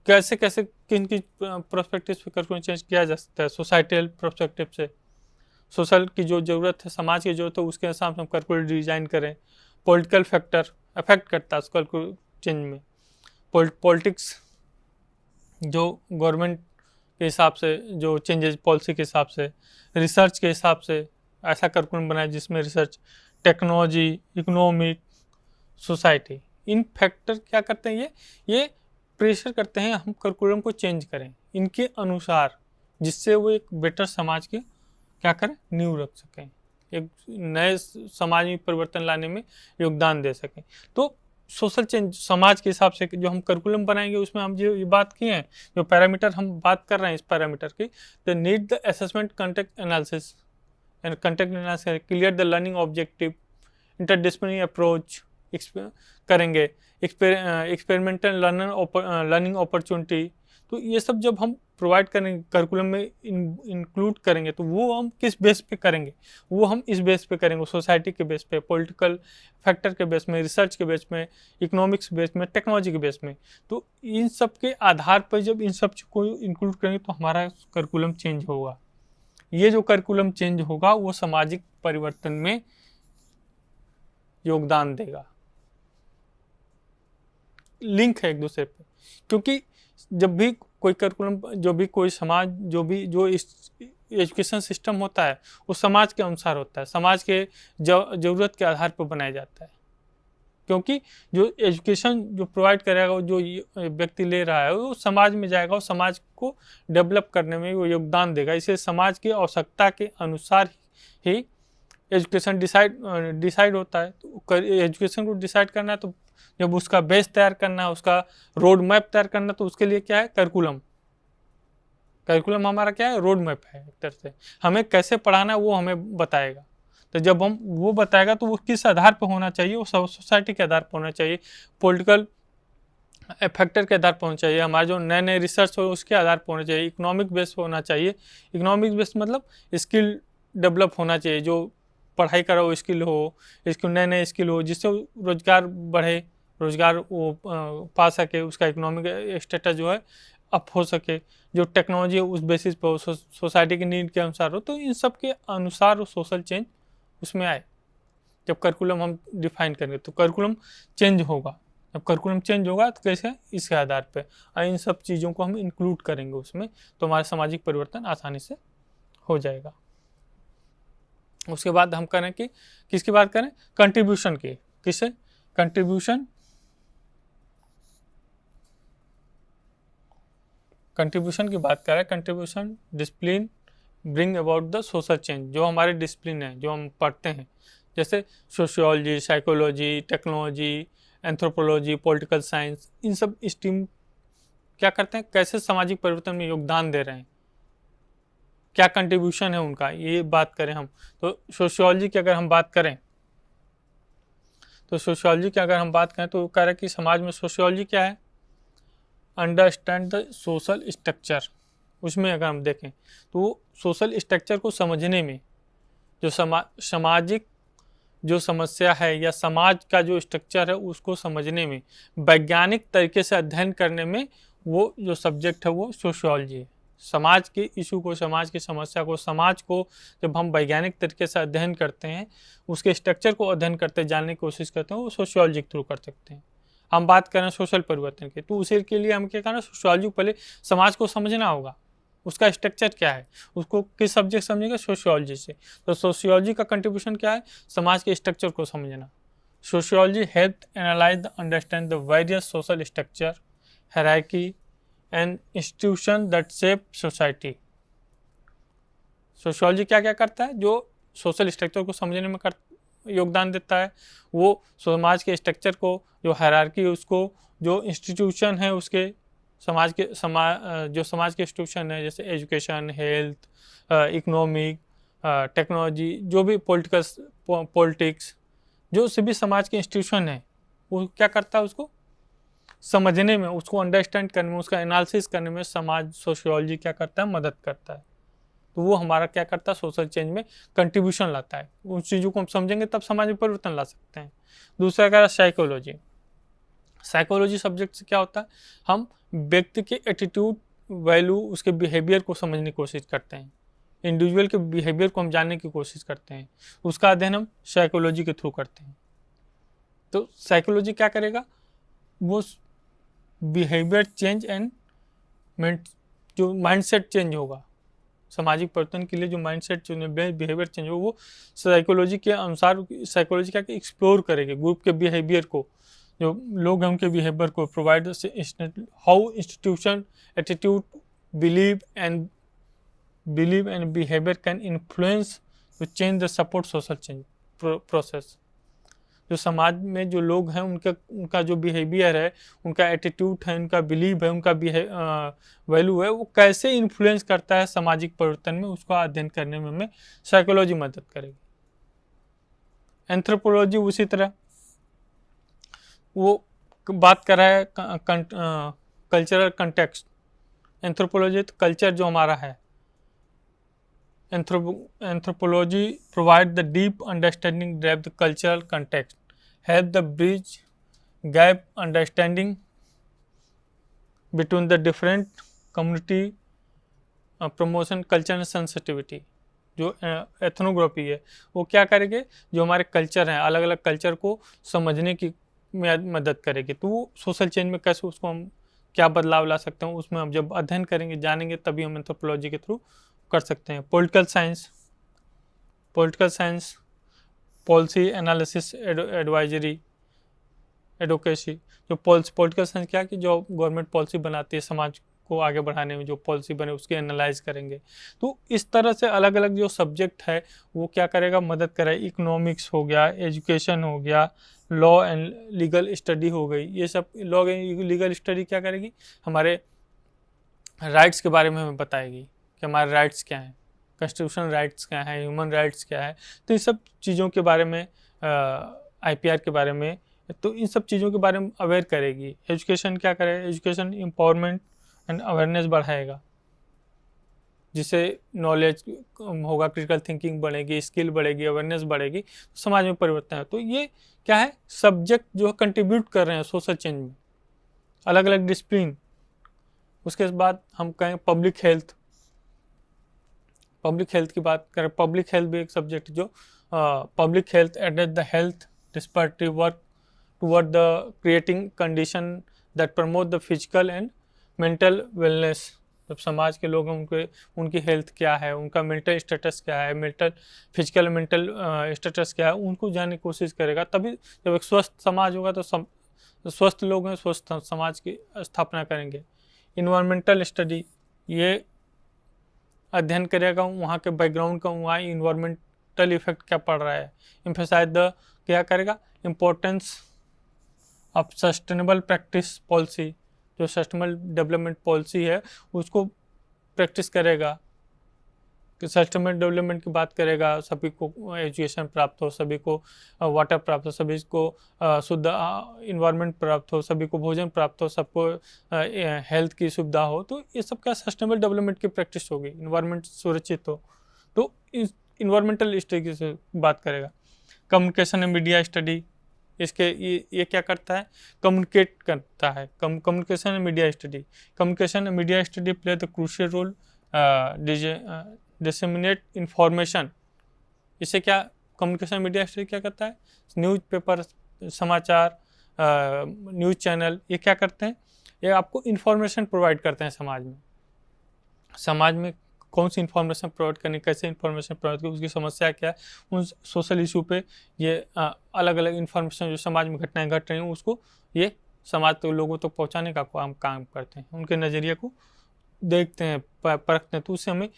कैसे कैसे किन किन प्रोस्पेक्टिव पे करिकुलम चेंज किया जा सकता है। सोसाइटल प्रोस्पेक्टिव से, सोशल की जो ज़रूरत है, समाज की ज़रूरत है, उसके हिसाब से हम करिकुलम डिज़ाइन करें। पॉलिटिकल फैक्टर अफेक्ट करता है करिकुलम चेंज में, पॉलिटिक्स जो गवर्नमेंट के हिसाब से जो चेंजेस, पॉलिसी के हिसाब से, रिसर्च के हिसाब से ऐसा करिकुलम बनाए जिसमें रिसर्च, टेक्नोलॉजी, इकोनॉमिक, सोसाइटी, इन फैक्टर क्या करते हैं, ये प्रेशर करते हैं हम करिकुलम को चेंज करें इनके अनुसार, जिससे वो एक बेटर समाज के क्या करें, नींव रख सकें, एक नए समाज में परिवर्तन लाने में योगदान दे सकें। तो सोशल चेंज समाज के हिसाब से जो हम करिकुलम बनाएंगे उसमें हम जो ये बात की हैं, जो पैरामीटर हम बात कर रहे हैं इस पैरामीटर की, the need the assessment, contact analysis and contact analysis, clear the learning objective, interdisciplinary approach करेंगे, एक्सपेरिमेंटल लर्निंग अपॉर्चुनिटी, तो ये सब जब हम प्रोवाइड करेंगे, करिकुलम में इंक्लूड करेंगे, तो वो हम किस बेस पे करेंगे? वो हम इस बेस पे करेंगे, सोसाइटी के बेस पे, पॉलिटिकल फैक्टर के बेस में, रिसर्च के बेस में, इकोनॉमिक्स बेस में, टेक्नोलॉजी के बेस में। तो इन सब के आधार पर जब इन सब को इंक्लूड करेंगे तो हमारा करिकुलम चेंज होगा। ये जो करिकुलम चेंज होगा वो सामाजिक परिवर्तन में योगदान देगा। लिंक है एक दूसरे पे, क्योंकि जब भी कोई करिकुलम, जो भी कोई समाज, जो इस एजुकेशन सिस्टम होता है वो समाज के अनुसार होता है, समाज के जरूरत के आधार पर बनाया जाता है। क्योंकि जो एजुकेशन जो प्रोवाइड करेगा, जो व्यक्ति ले रहा है, वो समाज में जाएगा और समाज को डेवलप करने में वो योगदान देगा। इसलिए समाज की आवश्यकता के अनुसार ही एजुकेशन डिसाइड होता है। तो एजुकेशन को डिसाइड करना है तो जब उसका बेस तैयार करना है, उसका रोड मैप तैयार करना है, तो उसके लिए क्या है? करिकुलम। करिकुलम हमारा क्या है? रोड मैप है। एक तरह से हमें कैसे पढ़ाना है वो हमें बताएगा। तो जब हम वो बताएगा तो वो किस आधार पर होना चाहिए? वो सोसाइटी के आधार पर होना चाहिए, पॉलिटिकल फैक्टर के आधार पर होना चाहिए, हमारे जो नए नए रिसर्च हो उसके आधार पर होना चाहिए, इकोनॉमिक बेस पर होना चाहिए। इकोनॉमिक बेस मतलब स्किल डेवलप होना चाहिए, जो पढ़ाई करा वो स्किल हो, इसको नए नए स्किल हो, जिससे रोजगार बढ़े, रोजगार वो पा सके, उसका इकोनॉमिक स्टेटस जो है अप हो सके, जो टेक्नोलॉजी है उस बेसिस पर सोसाइटी की नीड के अनुसार हो। तो इन सब के अनुसार वो सोशल चेंज उसमें आए। जब करिकुलम हम डिफाइन करेंगे तो करिकुलम चेंज होगा। जब करिकुलम चेंज होगा तो कैसे? इसके आधार पे और इन सब चीज़ों को हम इंक्लूड करेंगे उसमें, तो हमारा सामाजिक परिवर्तन आसानी से हो जाएगा। उसके बाद हम करें कि किसकी बात करें? कंट्रीब्यूशन की। किसे? कंट्रीब्यूशन की बात करें। Contribution discipline bring about the social change. जो हमारे डिसिप्लिन है, जो हम पढ़ते हैं, जैसे sociology, psychology, technology, anthropology, political science, इन सब स्ट्रीम क्या करते हैं? कैसे सामाजिक परिवर्तन में योगदान दे रहे हैं, क्या कंट्रीब्यूशन है उनका, ये बात करें हम। तो सोशियोलॉजी की अगर हम बात करें तो कह रहे हैं कि समाज में सोशियोलॉजी क्या है? Understand the social structure. उसमें अगर हम देखें तो सोशल स्ट्रक्चर को समझने में, जो सामाजिक जो समस्या है या समाज का जो स्ट्रक्चर है उसको समझने में, वैज्ञानिक तरीके से अध्ययन करने में, वो जो सब्जेक्ट है वो सोशियोलॉजी है। समाज के इशू को, समाज की समस्या को, समाज को जब हम वैज्ञानिक तरीके से अध्ययन करते हैं, उसके स्ट्रक्चर को अध्ययन करते, जानने की कोशिश करते हैं, वो सोशियोलॉजी के थ्रू कर सकते हैं। हम बात करें सोशल परिवर्तन की, तो उसी के लिए हम क्या करना? सोशियोलॉजी को पहले समाज को समझना होगा, उसका स्ट्रक्चर क्या है, उसको किस सब्जेक्ट समझेंगे? सोशियोलॉजी से। तो सोशियोलॉजी का कंट्रीब्यूशन क्या है? समाज के स्ट्रक्चर को समझना। Sociology help analyse the understand the various social structure, hierarchy and institution that shape society. Sociology क्या क्या करता है? जो सोशल स्ट्रक्चर को समझने में योगदान देता है, वो समाज के स्ट्रक्चर को, जो हायरार्की है उसको, जो इंस्टीट्यूशन है उसके, जो समाज के इंस्टीट्यूशन है, जैसे एजुकेशन, हेल्थ, इकोनॉमिक, टेक्नोलॉजी, जो भी पॉलिटिक्स, जो सभी समाज के इंस्टीट्यूशन है, वो क्या करता है? उसको समझने में, उसको अंडरस्टैंड करने में, उसका एनालिसिस करने में समाज सोशियोलॉजी क्या करता है? मदद करता है। तो वो हमारा क्या करता है? सोशल चेंज में कंट्रीब्यूशन लाता है। उन चीज़ों को हम समझेंगे तब समाज में परिवर्तन ला सकते हैं। दूसरा क्या है? साइकोलॉजी। साइकोलॉजी सब्जेक्ट से क्या होता है? हम व्यक्ति के एटीट्यूड, वैल्यू, उसके बिहेवियर को समझने की कोशिश करते हैं, इंडिविजुअल के बिहेवियर को हम जानने की कोशिश करते हैं, उसका अध्ययन हम साइकोलॉजी के थ्रू करते हैं। तो साइकोलॉजी क्या करेगा? वो बिहेवियर चेंज एंड जो माइंडसेट चेंज होगा, सामाजिक परिवर्तन के लिए जो माइंडसेट बिहेवियर चेंज हो, वो साइकोलॉजी के अनुसार साइकोलॉजी क्या एक्सप्लोर करेगी, ग्रुप के बिहेवियर को, जो लोग हैं उनके बिहेवियर को, provide how institution attitude believe and behaviour can influence to change the support social change process. जो समाज में जो लोग हैं उनका जो बिहेवियर है, उनका एटीट्यूड है, उनका बिलीव है, उनका वैल्यू है, वो कैसे इन्फ्लुएंस करता है सामाजिक परिवर्तन में, उसको अध्ययन करने में हमें साइकोलॉजी मदद करेगी। एंथ्रोपोलॉजी उसी तरह वो बात कर रहा है कल्चरल कंटेक्स्ट, एंथ्रोपोलॉजी तो कल्चर जो हमारा है, anthropology provide the deep understanding depth the cultural context, help the bridge gap understanding between the different community, promotion culture sensitivity. जो एथनोग्राफी है वो क्या करेगी, जो हमारे कल्चर हैं अलग अलग कल्चर को समझने की मदद करेगी। तो वो सोशल चेंज में कैसे उसको हम क्या बदलाव ला सकते हैं, उसमें हम जब अध्ययन करेंगे जानेंगे तभी हम एंथ्रोपोलॉजी के थ्रू कर सकते हैं। Political science, policy analysis, advisory, advocacy. जो पॉलिटिकल साइंस क्या है कि जो गवर्नमेंट पॉलिसी बनाती है समाज को आगे बढ़ाने में, जो पॉलिसी बने उसकी एनालाइज करेंगे। तो इस तरह से अलग अलग जो सब्जेक्ट है वो क्या करेगा, मदद करेगा। इकोनॉमिक्स हो गया, एजुकेशन हो गया, लॉ एंड लीगल स्टडी हो गई। ये सब लॉ एंड लीगल स्टडी क्या करेगी, हमारे राइट्स के बारे में हमें बताएगी कि हमारे राइट्स क्या हैं, कॉन्स्टिट्यूशनल राइट्स क्या हैं, ह्यूमन राइट्स क्या है। तो इन सब चीज़ों के बारे में, IPR के बारे में, तो इन सब चीज़ों के बारे में अवेयर करेगी। एजुकेशन क्या करेगा, एजुकेशन एम्पावरमेंट एंड अवेयरनेस बढ़ाएगा, जिससे नॉलेज होगा, क्रिटिकल थिंकिंग बढ़ेगी, स्किल बढ़ेगी, अवेयरनेस बढ़ेगी, तो समाज में परिवर्तन है। तो ये क्या है, सब्जेक्ट जो कंट्रीब्यूट कर रहे हैं सोशल चेंज में, अलग अलग डिसिप्लिन। उसके बाद हम कहें पब्लिक हेल्थ की बात करें। पब्लिक हेल्थ भी एक सब्जेक्ट जो public health address the health disparity work toward the creating condition that promote the physical and mental wellness. जब समाज के लोग हैं उनकी हेल्थ क्या है, उनका मेंटल स्टेटस क्या है, फिजिकल मेंटल स्टेटस क्या है, उनको जानने की कोशिश करेगा। तभी जब एक स्वस्थ समाज होगा तो स्वस्थ लोग हैं स्वस्थ समाज की स्थापना करेंगे। इन्वायरमेंटल स्टडी, ये अध्ययन करेगा वहाँ के बैकग्राउंड का, वहाँ इन्वायरमेंटल इफेक्ट क्या पड़ रहा है। एम्फेसाइज द क्या करेगा, importance of sustainable practice policy. जो सस्टेनेबल डेवलपमेंट पॉलिसी है उसको प्रैक्टिस करेगा, कि सस्टेनेबल डेवलपमेंट की बात करेगा। सभी को एजुकेशन प्राप्त हो, सभी को वाटर प्राप्त हो, सभी को शुद्ध इन्वायरमेंट प्राप्त हो, सभी को भोजन प्राप्त हो, सबको हेल्थ की सुविधा हो। तो ये सब क्या सस्टेनेबल डेवलपमेंट की प्रैक्टिस होगी, इन्वायरमेंट सुरक्षित हो। तो इस इन्वायरमेंटल स्टडी से बात करेगा। कम्युनिकेशन एंड मीडिया स्टडी, इसके ये क्या करता है, कम्युनिकेट करता है। Communication and media study, communication and media study play the crucial role disseminate information. इससे क्या, कम्युनिकेशन मीडिया स्टडी क्या करता है, न्यूज़पेपर, समाचार, न्यूज़ चैनल, ये क्या करते हैं, ये आपको इन्फॉर्मेशन प्रोवाइड करते हैं। समाज में कौन सी इन्फॉर्मेशन प्रोवाइड करनी, कैसे इन्फॉर्मेशन प्रोवाइड करनी, उसकी समस्या क्या है, उन सोशल इशू पे ये अलग अलग इन्फॉर्मेशन जो समाज में घटनाएं घट रही हैं उसको ये समाज के लोगों तक पहुंचाने का काम करते हैं। उनके नज़रिए को देखते हैं, परखते हैं। तो उससे हमें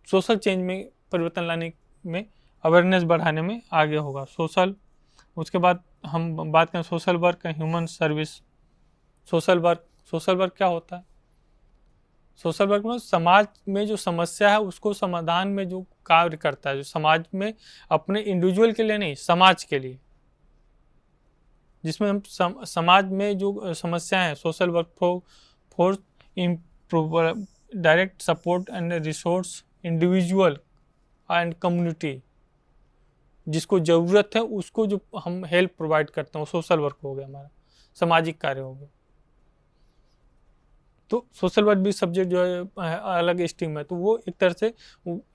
सोशल चेंज में परिवर्तन लाने में, अवेयरनेस बढ़ाने में आगे होगा। उसके बाद हम बात करें social work and human service. Social work क्या होता है, सोशल वर्क में समाज में जो समस्या है उसको समाधान में जो कार्य करता है, जो समाज में अपने इंडिविजुअल के लिए नहीं, समाज के लिए, जिसमें हम समाज में जो समस्या है, social work for improve direct support and resource individual and community, जिसको ज़रूरत है उसको जो हम हेल्प प्रोवाइड करते हैं, वो सोशल वर्क हो गया, हमारा सामाजिक कार्य हो गया। तो सोशल वर्क भी सब्जेक्ट जो है अलग स्ट्रीम है। तो वो एक तरह से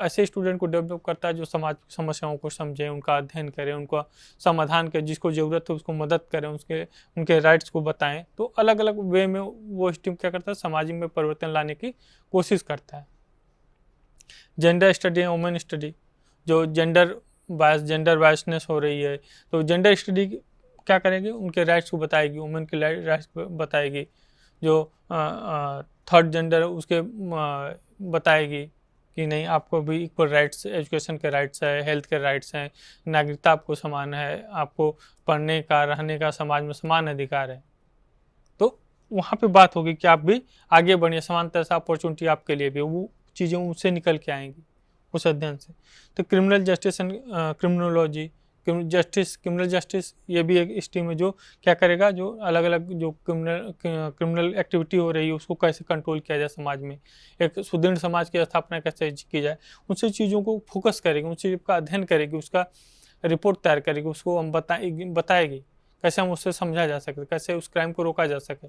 ऐसे स्टूडेंट को डेवलप करता है जो समाज की समस्याओं को समझें, उनका अध्ययन करें, उनका समाधान करें, जिसको ज़रूरत है उसको मदद करें, उनके राइट्स को बताएं। तो अलग अलग वे में वो स्ट्रीम क्या करता है, समाज में परिवर्तन लाने की कोशिश करता है। Gender study and women study, जो जेंडर वायसनेस हो रही है, तो जेंडर स्टडी क्या करेगी, उनके राइट्स को बताएगी, वुमेन के राइट्स बताएगी। जो थर्ड जेंडर है उसके बताएगी कि नहीं, आपको भी इक्वल राइट्स, एजुकेशन के राइट्स है, हेल्थ के राइट्स हैं, नागरिकता आपको समान है, आपको पढ़ने का, रहने का, समाज में समान अधिकार है। तो वहाँ पे बात होगी कि आप भी आगे बढ़िए, समानता से अपॉर्चुनिटी आपके लिए भी, वो चीज़ें उनसे निकल के आएंगी उस अध्ययन से। तो criminal justice and criminology, criminal justice ये भी एक स्ट्रीम है जो क्या करेगा, जो अलग अलग जो क्रिमिनल एक्टिविटी हो रही है उसको कैसे कंट्रोल किया जाए, समाज में एक सुदृढ़ समाज की स्थापना कैसे की जाए, उन सब चीज़ों को फोकस करेगी, उन चीज़ों का अध्ययन करेगी, उसका रिपोर्ट तैयार करेगी, उसको हम बताएगी कैसे हम उससे समझा जा सके, कैसे उस क्राइम को रोका जा सके।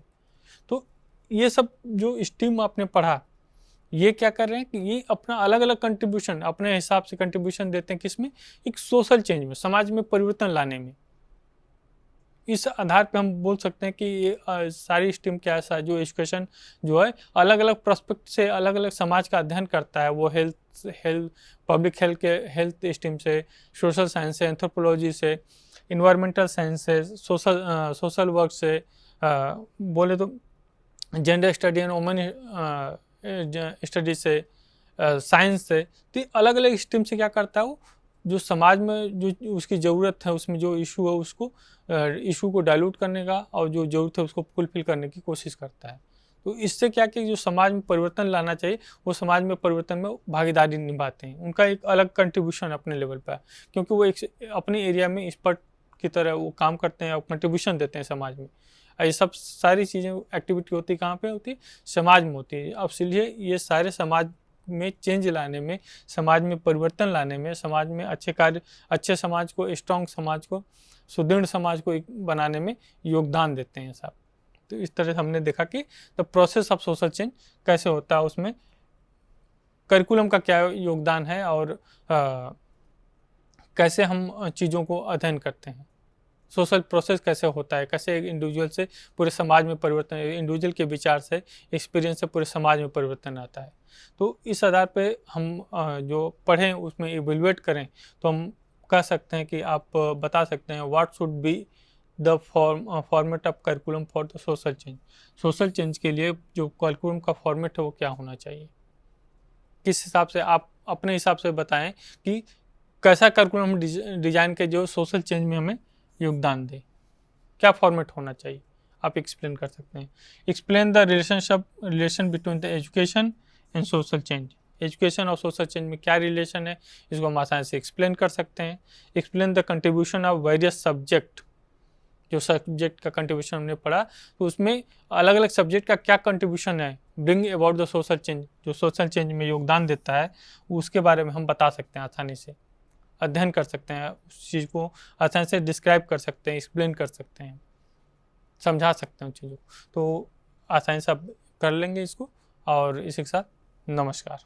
तो ये सब जो स्ट्रीम आपने पढ़ा, ये क्या कर रहे हैं कि ये अपना अलग अलग कंट्रीब्यूशन अपने हिसाब से कंट्रीब्यूशन देते हैं, किसमें, एक सोशल चेंज में, समाज में परिवर्तन लाने में। इस आधार पे हम बोल सकते हैं कि ये सारी स्ट्रीम क्या है, जो एजुकेशन जो है अलग अलग प्रोस्पेक्ट से अलग अलग समाज का अध्ययन करता है। वो हेल्थ पब्लिक हेल्थ स्ट्रीम से, सोशल साइंस से, एंथ्रोपोलॉजी से, इन्वायरमेंटल साइंस से, सोशल वर्क से, बोले तो gender study and women study से, साइंस से। तो अलग अलग स्ट्रीम से क्या करता है वो, जो समाज में जो उसकी ज़रूरत है, उसमें जो इशू है उसको इशू को डाइल्यूट करने का, और जो ज़रूरत है उसको फुलफिल करने की कोशिश करता है। तो इससे क्या कि जो समाज में परिवर्तन लाना चाहिए वो समाज में परिवर्तन में भागीदारी निभाते हैं। उनका एक अलग कंट्रीब्यूशन अपने लेवल पर है, क्योंकि वो एक अपने एरिया में एक्सपर्ट की तरह वो काम करते हैं और कंट्रीब्यूशन देते हैं समाज में। ये सब सारी चीज़ें एक्टिविटी होती कहाँ पे होती है, समाज में होती है। अब इसलिए ये सारे समाज में चेंज लाने में, समाज में परिवर्तन लाने में, समाज में अच्छे समाज को, स्ट्रॉन्ग समाज को, सुदृढ़ समाज को बनाने में योगदान देते हैं साहब। तो इस तरह से हमने देखा कि the process of social change कैसे होता है, उसमें करिकुलम का क्या योगदान है, और कैसे हम चीज़ों को अध्ययन करते हैं, सोशल प्रोसेस कैसे होता है, कैसे एक इंडिविजुअल से पूरे समाज में परिवर्तन, इंडिविजुअल के विचार से, एक्सपीरियंस से पूरे समाज में परिवर्तन आता है। तो इस आधार पे हम जो पढ़ें उसमें इवेल्युएट करें, तो हम कह सकते हैं कि आप बता सकते हैं what should be the format of curriculum for the social change. Social change के लिए जो करिकुलम का फॉर्मेट है वो क्या होना चाहिए, किस हिसाब से आप अपने हिसाब से बताएं कि कैसा करिकुलम डिजाइन के जो सोशल चेंज में हमें योगदान दे, क्या फॉर्मेट होना चाहिए, आप एक्सप्लेन कर सकते हैं। Explain the relation between the education and social change. Education और सोशल चेंज में क्या रिलेशन है, इसको हम आसानी से एक्सप्लेन कर सकते हैं। Explain the contribution of various subject. जो सब्जेक्ट का कंट्रीब्यूशन हमने पढ़ा, तो उसमें अलग अलग सब्जेक्ट का क्या कंट्रीब्यूशन है, bring about the social change, जो सोशल चेंज में योगदान देता है, उसके बारे में हम बता सकते हैं, आसानी से अध्ययन कर सकते हैं, उस चीज़ को आसानी से डिस्क्राइब कर सकते हैं, एक्सप्लेन कर सकते हैं, समझा सकते हैं उन चीज़ों को। तो आसानी से आप कर लेंगे इसको। और इसी के साथ नमस्कार।